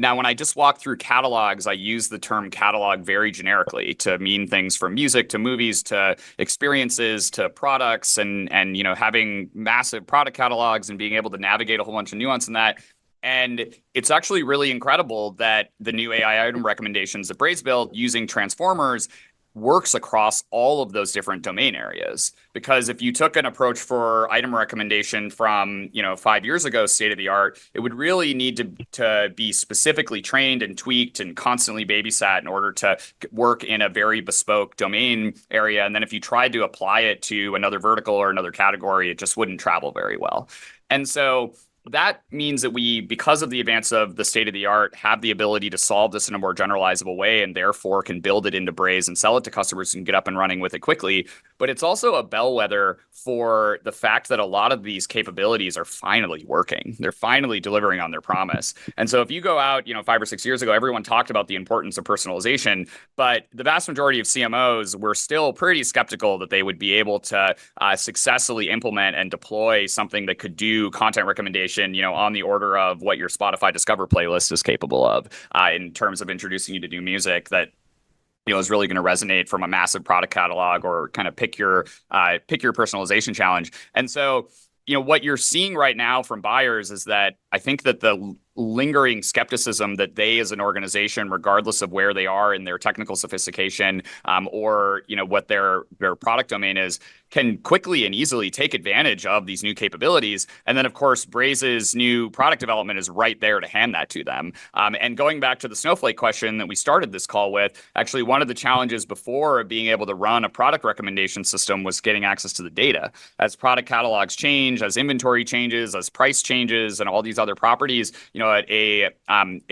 C: Now, when I just walk through catalogs, I use the term catalog very generically to mean things from music to movies to experiences to products and having massive product catalogs and being able to navigate a whole bunch of nuance in that. And it's actually really incredible that the new AI item recommendations that Braze built using transformers works across all of those different domain areas. Because if you took an approach for item recommendation from 5 years ago, state of the art, it would really need to be specifically trained and tweaked and constantly babysat in order to work in a very bespoke domain area. And then if you tried to apply it to another vertical or another category, it just wouldn't travel very well. And so that means that we, because of the advance of the state of the art, have the ability to solve this in a more generalizable way and therefore can build it into Braze and sell it to customers and get up and running with it quickly. But it's also a bellwether for the fact that a lot of these capabilities are finally working. They're finally delivering on their promise. And so if you go out, 5 or 6 years ago, everyone talked about the importance of personalization, but the vast majority of CMOs were still pretty skeptical that they would be able to successfully implement and deploy something that could do content recommendation, on the order of what your Spotify Discover playlist is capable of, in terms of introducing you to new music that is really going to resonate from a massive product catalog or kind of pick your personalization challenge. And so, what you're seeing right now from buyers is that I think that the lingering skepticism that they as an organization, regardless of where they are in their technical sophistication or what their product domain is, can quickly and easily take advantage of these new capabilities. And then, of course, Braze's new product development is right there to hand that to them. And going back to the Snowflake question that we started this call with, actually one of the challenges before being able to run a product recommendation system was getting access to the data. As product catalogs change, as inventory changes, as price changes, and all these other properties, a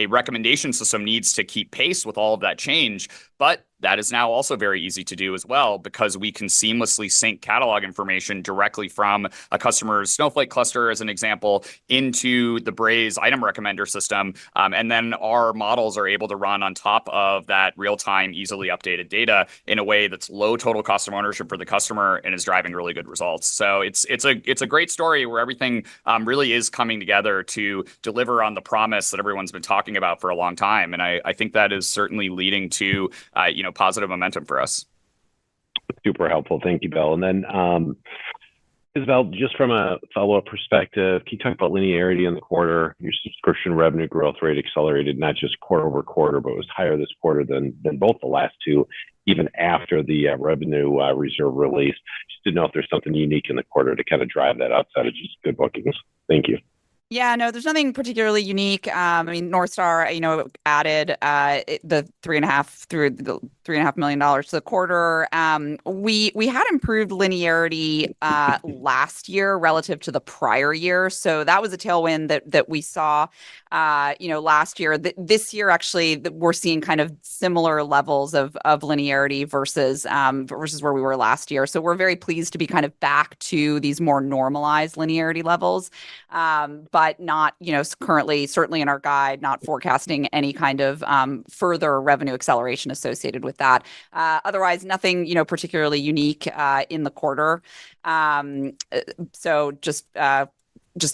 C: recommendation system needs to keep pace with all of that change. But that is now also very easy to do as well, because we can seamlessly sync catalog information directly from a customer's Snowflake cluster, as an example, into the Braze item recommender system. And then our models are able to run on top of that real-time, easily updated data in a way that's low total cost of ownership for the customer and is driving really good results. So it's a great story where everything really is coming together to deliver on the promise that everyone's been talking about for a long time. And I think that is certainly leading to positive momentum for us.
I: Super helpful. Thank you, Bill. And then Isabel, just from a follow-up perspective, can you talk about linearity in the quarter? Your subscription revenue growth rate accelerated not just quarter over quarter, but it was higher this quarter than both the last two, even after the revenue reserve release. Just didn't know if there's something unique in the quarter to kind of drive that outside of just good bookings. Thank you.
D: Yeah, no, there's nothing particularly unique. North Star, added the $3.5 million to the quarter. We had improved linearity last year relative to the prior year, so that was a tailwind that we saw last year. This year, actually, we're seeing kind of similar levels of linearity versus where we were last year. So we're very pleased to be kind of back to these more normalized linearity levels. But not, currently, certainly in our guide, not forecasting any kind of further revenue acceleration associated with that. Otherwise, nothing, particularly unique in the quarter. So just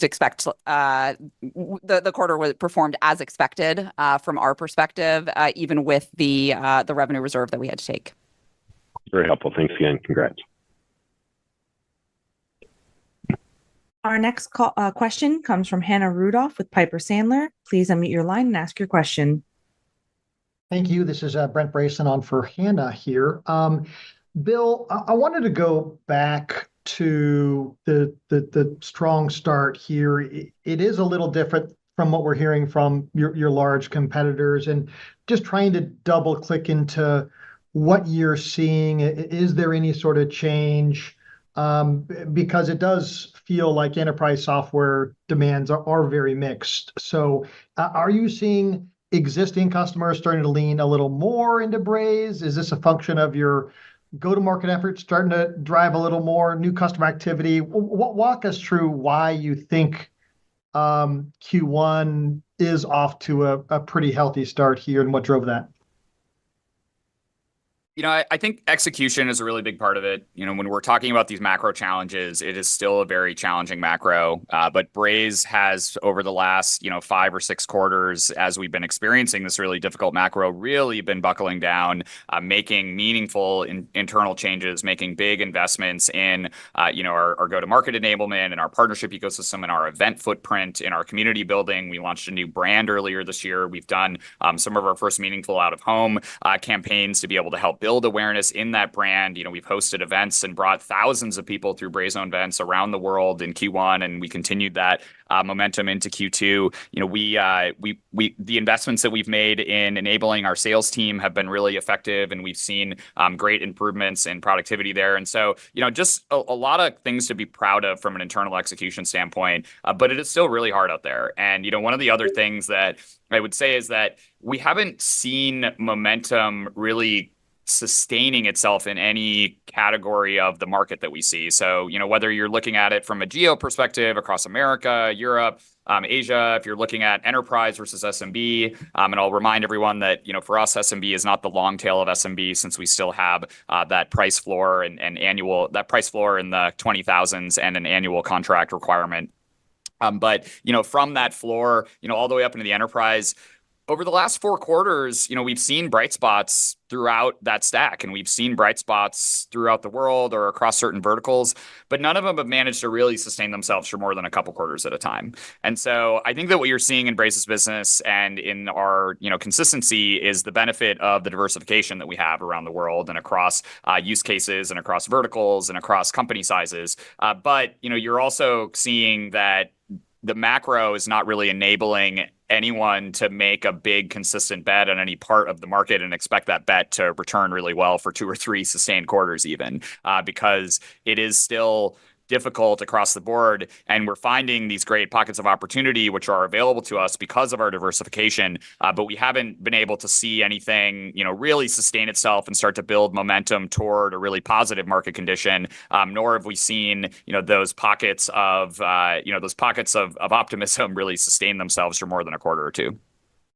D: expect the quarter was performed as expected from our perspective, even with the revenue reserve that we had to take.
I: Very helpful. Thanks again. Congrats.
A: Our next question comes from Hannah Rudolph with Piper Sandler. Please unmute your line and ask your question.
J: Thank you. This is Brent Bracelin on for Hannah here. Bill, I wanted to go back to the strong start here. It is a little different from what we're hearing from your large competitors, and just trying to double click into what you're seeing. Is there any sort of change? Because it does feel like enterprise software demands are very mixed. So are you seeing existing customers starting to lean a little more into Braze? Is this a function of your go-to-market efforts starting to drive a little more new customer activity? Walk us through why you think Q1 is off to a pretty healthy start here, and what drove that?
C: I think execution is a really big part of it. When we're talking about these macro challenges, it is still a very challenging macro. But Braze has, over the last 5 or 6 quarters, as we've been experiencing this really difficult macro, really been buckling down, making meaningful internal changes, making big investments in our go-to-market enablement and our partnership ecosystem and our event footprint in our community building. We launched a new brand earlier this year. We've done some of our first meaningful out-of-home campaigns to be able to help build awareness in that brand. We've hosted events and brought thousands of people through Braze-owned events around the world in Q1, and we continued that momentum into Q2. The investments that we've made in enabling our sales team have been really effective, and we've seen great improvements in productivity there. And so, just a lot of things to be proud of from an internal execution standpoint, but it is still really hard out there. And, one of the other things that I would say is that we haven't seen momentum really sustaining itself in any category of the market that we see. So, whether you're looking at it from a geo perspective across America, Europe, Asia, if you're looking at enterprise versus SMB, and I'll remind everyone that, for us, SMB is not the long tail of SMB, since we still have that price floor and annual, that price floor in the 20,000s and an annual contract requirement. But, from that floor, all the way up into the enterprise, over the last 4 quarters, we've seen bright spots throughout that stack, and we've seen bright spots throughout the world or across certain verticals, but none of them have managed to really sustain themselves for more than a couple quarters at a time. And so I think that what you're seeing in Braze's business and in our, consistency is the benefit of the diversification that we have around the world and across use cases and across verticals and across company sizes. But, you're also seeing that the macro is not really enabling anyone to make a big consistent bet on any part of the market and expect that bet to return really well for 2 or 3 sustained quarters even, because it is still difficult across the board, and we're finding these great pockets of opportunity which are available to us because of our diversification, but we haven't been able to see anything really sustain itself and start to build momentum toward a really positive market condition, nor have we seen those pockets of optimism really sustain themselves for more than a quarter or two.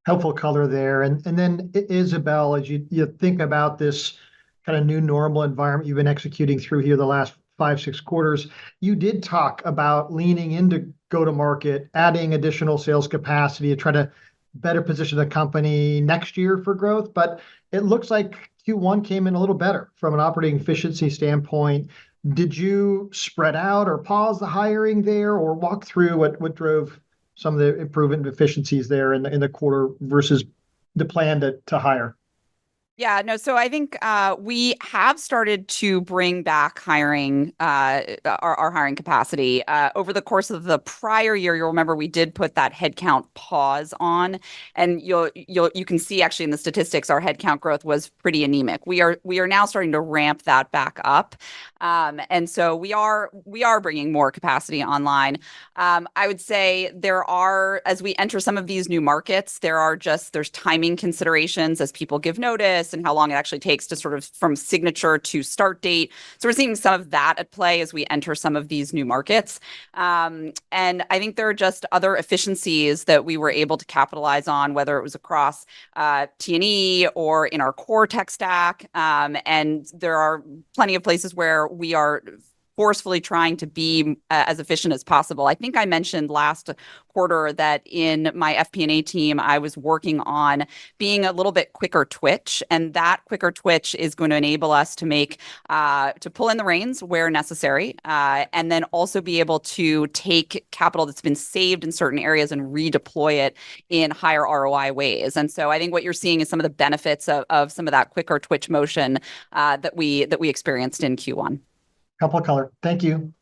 J: Helpful color there. And then Isabel, as you think about this kind of new normal environment you've been executing through here the last 5-6 quarters, you did talk about leaning into go-to-market, adding additional sales capacity to try to better position the company next year for growth. But it looks like Q1 came in a little better from an operating efficiency standpoint. Did you spread out or pause the hiring there, or walk through what drove some of the improvement efficiencies there in the quarter versus the plan to hire?
D: Yeah, no, so I think we have started to bring back hiring, our hiring capacity. Over the course of the prior year, you'll remember we did put that headcount pause on, and you can see actually in the statistics our headcount growth was pretty anemic. We are now starting to ramp that back up, and so we are bringing more capacity online. I would say as we enter some of these new markets, there's timing considerations as people give notice and how long it actually takes to sort of from signature to start date. So we're seeing some of that at play as we enter some of these new markets. And I think there are just other efficiencies that we were able to capitalize on, whether it was across T&E or in our core tech stack. And there are plenty of places where we are forcefully trying to be as efficient as possible. I think I mentioned last quarter that in my FP&A team, I was working on being a little bit quicker twitch, and that quicker twitch is going to enable us to pull in the reins where necessary, and then also be able to take capital that's been saved in certain areas and redeploy it in higher ROI ways. And so I think what you're seeing is some of the benefits of some of that quicker twitch motion that we experienced in Q1.
J: Helpful color. Thank you.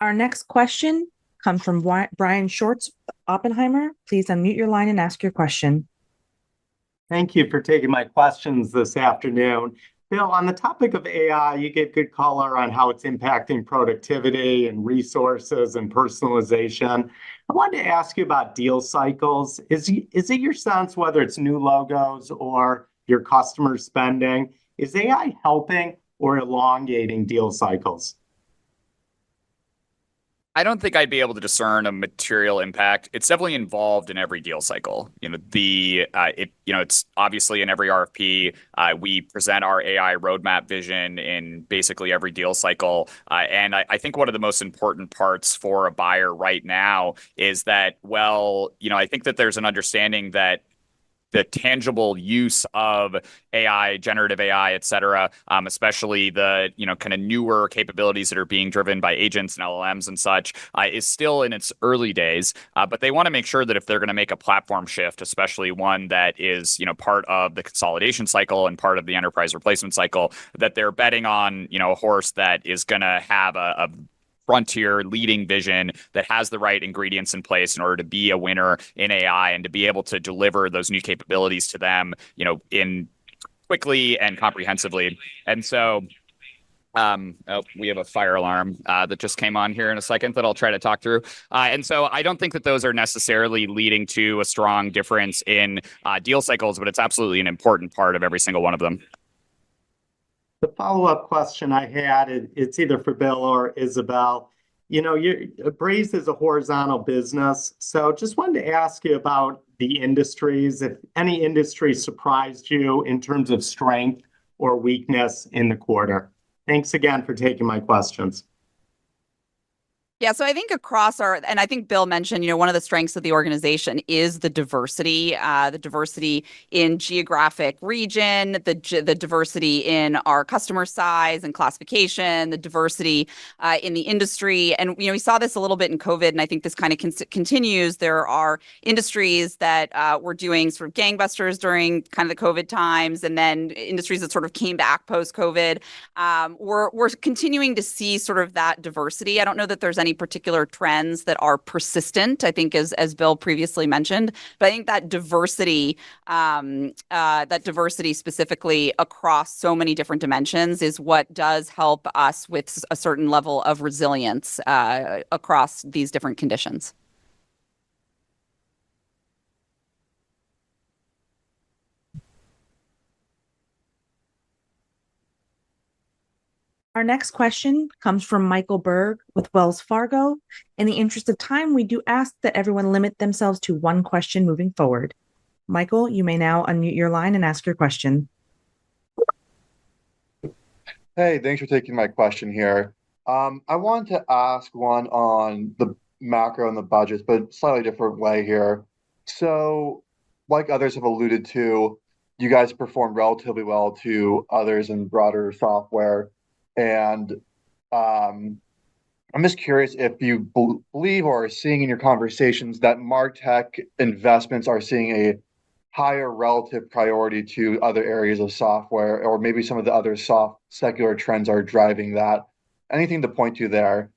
A: Our next question comes from Brian Schwartz, Oppenheimer. Please unmute your line and ask your question.
K: Thank you for taking my questions this afternoon. Bill, on the topic of AI, you gave good color on how it's impacting productivity and resources and personalization. I wanted to ask you about deal cycles. Is it your sense, whether it's new logos or your customer spending, is AI helping or elongating deal cycles?
C: I don't think I'd be able to discern a material impact. It's definitely involved in every deal cycle. It's obviously in every RFP. We present our AI roadmap vision in basically every deal cycle. And I think one of the most important parts for a buyer right now is that, I think that there's an understanding that the tangible use of AI, generative AI, et cetera, especially the kind of newer capabilities that are being driven by agents and LLMs and such, is still in its early days. But they want to make sure that if they're going to make a platform shift, especially one that is part of the consolidation cycle and part of the enterprise replacement cycle, that they're betting on a horse that is going to have a frontier leading vision that has the right ingredients in place in order to be a winner in AI and to be able to deliver those new capabilities to them, in quickly and comprehensively. And so, we have a fire alarm that just came on here in a second that I'll try to talk through. And so I don't think that those are necessarily leading to a strong difference in deal cycles, but it's absolutely an important part of every single one of them.
K: The follow-up question I had, it's either for Bill or Isabel. Braze is a horizontal business, so just wanted to ask you about the industries, if any industry surprised you in terms of strength or weakness in the quarter. Thanks again for taking my questions.
D: Yeah, so I think and I think Bill mentioned, one of the strengths of the organization is the diversity in geographic region, the diversity in our customer size and classification, the diversity in the industry. And, we saw this a little bit in COVID, and I think this kind of continues. There are industries that were doing sort of gangbusters during kind of the COVID times, and then industries that sort of came back post-COVID. We're continuing to see sort of that diversity. I don't know that there's any any particular trends that are persistent, I think, as Bill previously mentioned. But I think that diversity specifically across so many different dimensions is what does help us with a certain level of resilience across these different conditions.
A: Our next question comes from Michael Berg with Wells Fargo. In the interest of time, we do ask that everyone limit themselves to one question moving forward. Michael, you may now unmute your line and ask your question.
L: Hey, thanks for taking my question here. I wanted to ask one on the macro and the budgets, but slightly different way here. So, like others have alluded to, you guys performed relatively well to others in broader software. And I'm just curious if you believe or are seeing in your conversations that MarTech investments are seeing a higher relative priority to other areas of software, or maybe some of the other soft secular trends are driving that. Anything to point to there?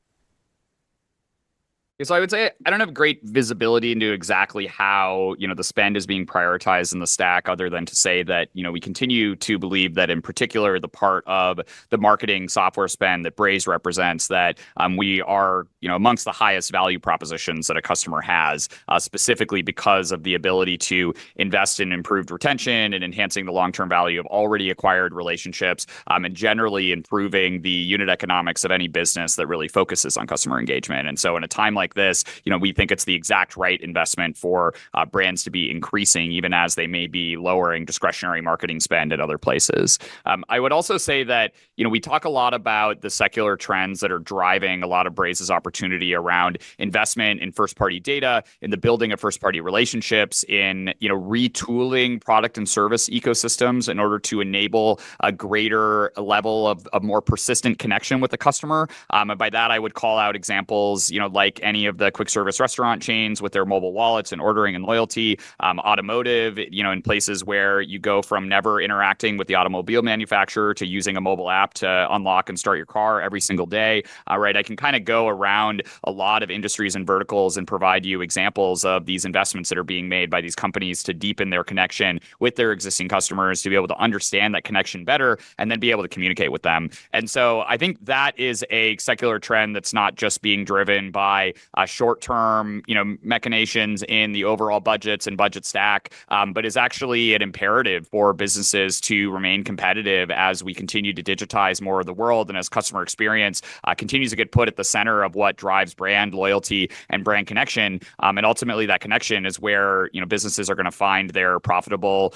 C: So I would say I don't have great visibility into exactly how, the spend is being prioritized in the stack, other than to say that, we continue to believe that in particular, the part of the marketing software spend that Braze represents, that we are, amongst the highest value propositions that a customer has, specifically because of the ability to invest in improved retention and enhancing the long-term value of already acquired relationships, and generally improving the unit economics of any business that really focuses on customer engagement. And so in a time like this, we think it's the exact right investment for brands to be increasing, even as they may be lowering discretionary marketing spend at other places. I would also say that, we talk a lot about the secular trends that are driving a lot of Braze's opportunity around investment in first-party data, in the building of first-party relationships, in, retooling product and service ecosystems in order to enable a greater level of more persistent connection with the customer. And by that, I would call out examples, like any of the quick service restaurant chains with their mobile wallets and ordering and loyalty, automotive, in places where you go from never interacting with the automobile manufacturer to using a mobile app to unlock and start your car every single day, right? I can kind of go around a lot of industries and verticals and provide you examples of these investments that are being made by these companies to deepen their connection with their existing customers, to be able to understand that connection better and then be able to communicate with them. And so I think that is a secular trend that's not just being driven by short-term, machinations in the overall budgets and budget stack, but is actually an imperative for businesses to remain competitive as we continue to digitize more of the world, and as customer experience continues to get put at the center of what drives brand loyalty and brand connection. And ultimately, that connection is where businesses are going to find their profitable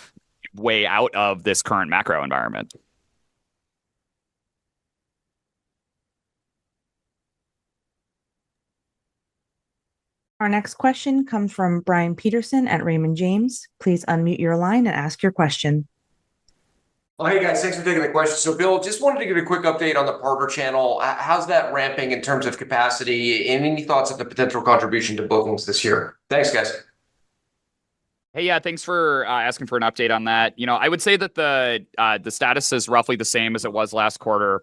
C: way out of this current macro environment.
A: Our next question comes from Brian Peterson at Raymond James. Please unmute your line and ask your question.
M: Oh, hey guys, thanks for taking the question. So Bill, just wanted to give a quick update on the partner channel. How's that ramping in terms of capacity? And any thoughts of the potential contribution to bookings this year? Thanks, guys.
C: Hey, yeah, thanks for asking for an update on that. I would say that the status is roughly the same as it was last quarter.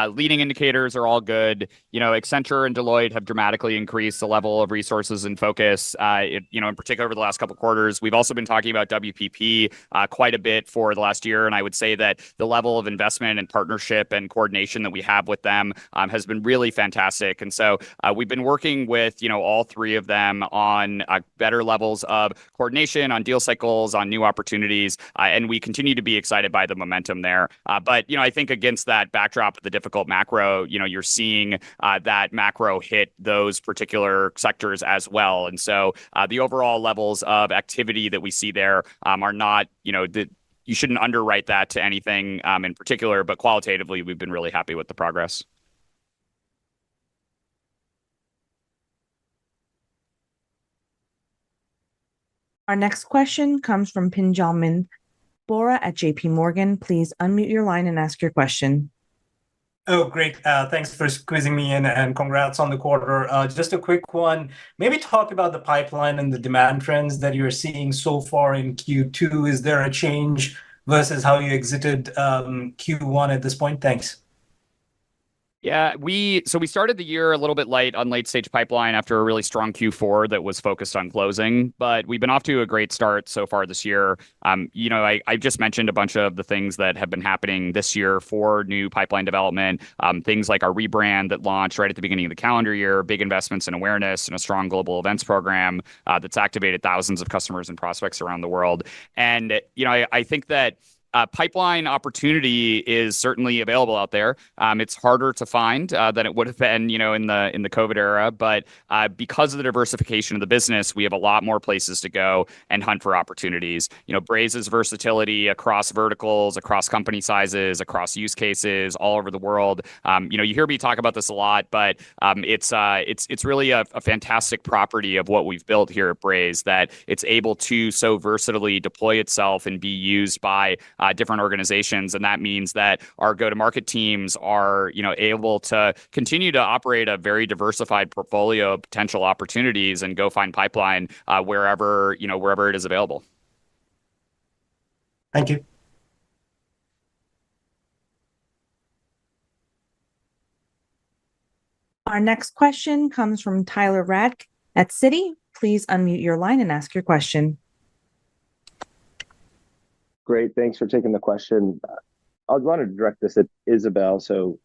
C: Leading indicators are all good. Accenture and Deloitte have dramatically increased the level of resources and focus, in particular over the last couple of quarters. We've also been talking about WPP quite a bit for the last year, and I would say that the level of investment and partnership and coordination that we have with them has been really fantastic. And so we've been working with, all three of them on better levels of coordination, on deal cycles, on new opportunities, and we continue to be excited by the momentum there. But I think against that backdrop of the difficult macro, you're seeing that macro hit those particular sectors as well. And so the overall levels of activity that we see there are not, you shouldn't underwrite that to anything in particular, but qualitatively, we've been really happy with the progress.
A: Our next question comes from Pinjalim Bora at JP Morgan. Please unmute your line and ask your question.
N: Oh, great. Thanks for squeezing me in, and congrats on the quarter. Just a quick one. Maybe talk about the pipeline and the demand trends that you're seeing so far in Q2. Is there a change versus how you exited Q1 at this point? Thanks.
C: Yeah, we started the year a little bit light on late stage pipeline after a really strong Q4 that was focused on closing, but we've been off to a great start so far this year. I just mentioned a bunch of the things that have been happening this year for new pipeline development, things like our rebrand that launched right at the beginning of the calendar year, big investments in awareness and a strong global events program that's activated thousands of customers and prospects around the world. And I think that pipeline opportunity is certainly available out there. It's harder to find than it would have been, in the COVID era. But because of the diversification of the business, we have a lot more places to go and hunt for opportunities. Braze's versatility across verticals, across company sizes, across use cases, all over the world. You hear me talk about this a lot, but it's really a fantastic property of what we've built here at Braze, that it's able to so versatilely deploy itself and be used by different organizations. And that means that our go-to-market teams are, able to continue to operate a very diversified portfolio of potential opportunities and go find pipeline wherever it is available.
N: Thank you.
A: Our next question comes from Tyler Radke at Citi. Please unmute your line and ask your question.
O: Great. Thanks for taking the question. I want to direct this at Isabelle. So,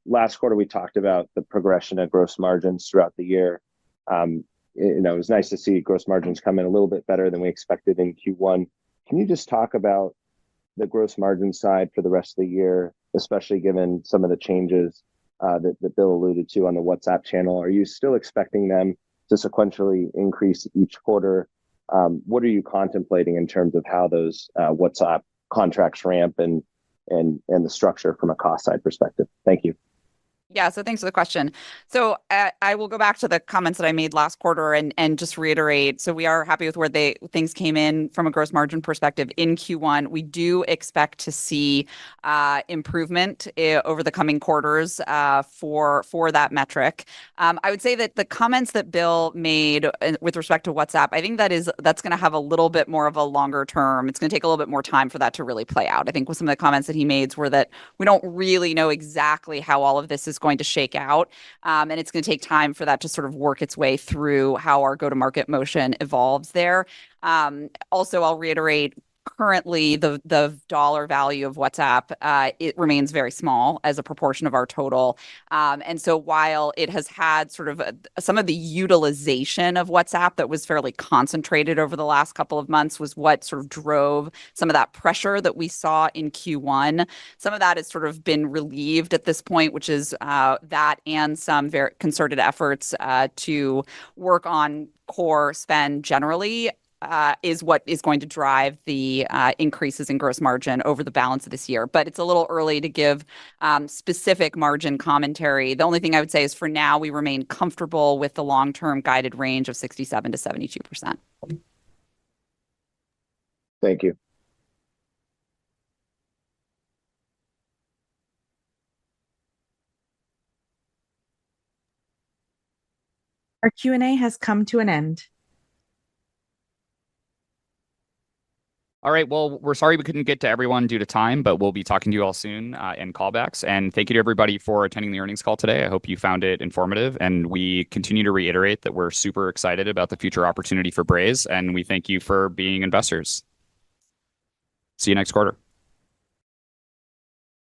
O: last quarter we talked about the progression of gross margins throughout the year. It was nice to see gross margins come in a little bit better than we expected in Q1. Can you just talk about the gross margin side for the rest of the year, especially given some of the changes that Bill alluded to on the WhatsApp channel? Are you still expecting them to sequentially increase each quarter? What are you contemplating in terms of how those WhatsApp contracts ramp and the structure from a cost side perspective? Thank you.
D: Yeah, so thanks for the question. So I will go back to the comments that I made last quarter and just reiterate. So we are happy with where things came in from a gross margin perspective in Q1. We do expect to see improvement over the coming quarters for that metric. I would say that the comments that Bill made with respect to WhatsApp, I think that's going to have a little bit more of a longer term. It's going to take a little bit more time for that to really play out. I think with some of the comments that he made were that we don't really know exactly how all of this is going to shake out. And it's going to take time for that to sort of work its way through how our go-to-market motion evolves there. Also, I'll reiterate, currently the dollar value of WhatsApp, it remains very small as a proportion of our total. And so while it has had sort of some of the utilization of WhatsApp that was fairly concentrated over the last couple of months was what sort of drove some of that pressure that we saw in Q1. Some of that has sort of been relieved at this point, which is that and some very concerted efforts to work on core spend generally is what is going to drive the increases in gross margin over the balance of this year. But it's a little early to give specific margin commentary. The only thing I would say is for now, we remain comfortable with the long-term guided range of 67 to 72%.
O: Thank you.
A: Our Q&A has come to an end.
C: All right. Well, we're sorry we couldn't get to everyone due to time, but we'll be talking to you all soon in callbacks. And thank you to everybody for attending the earnings call today. I hope you found it informative. And we continue to reiterate that we're super excited about the future opportunity for Braze. And we thank you for being investors. See you next quarter.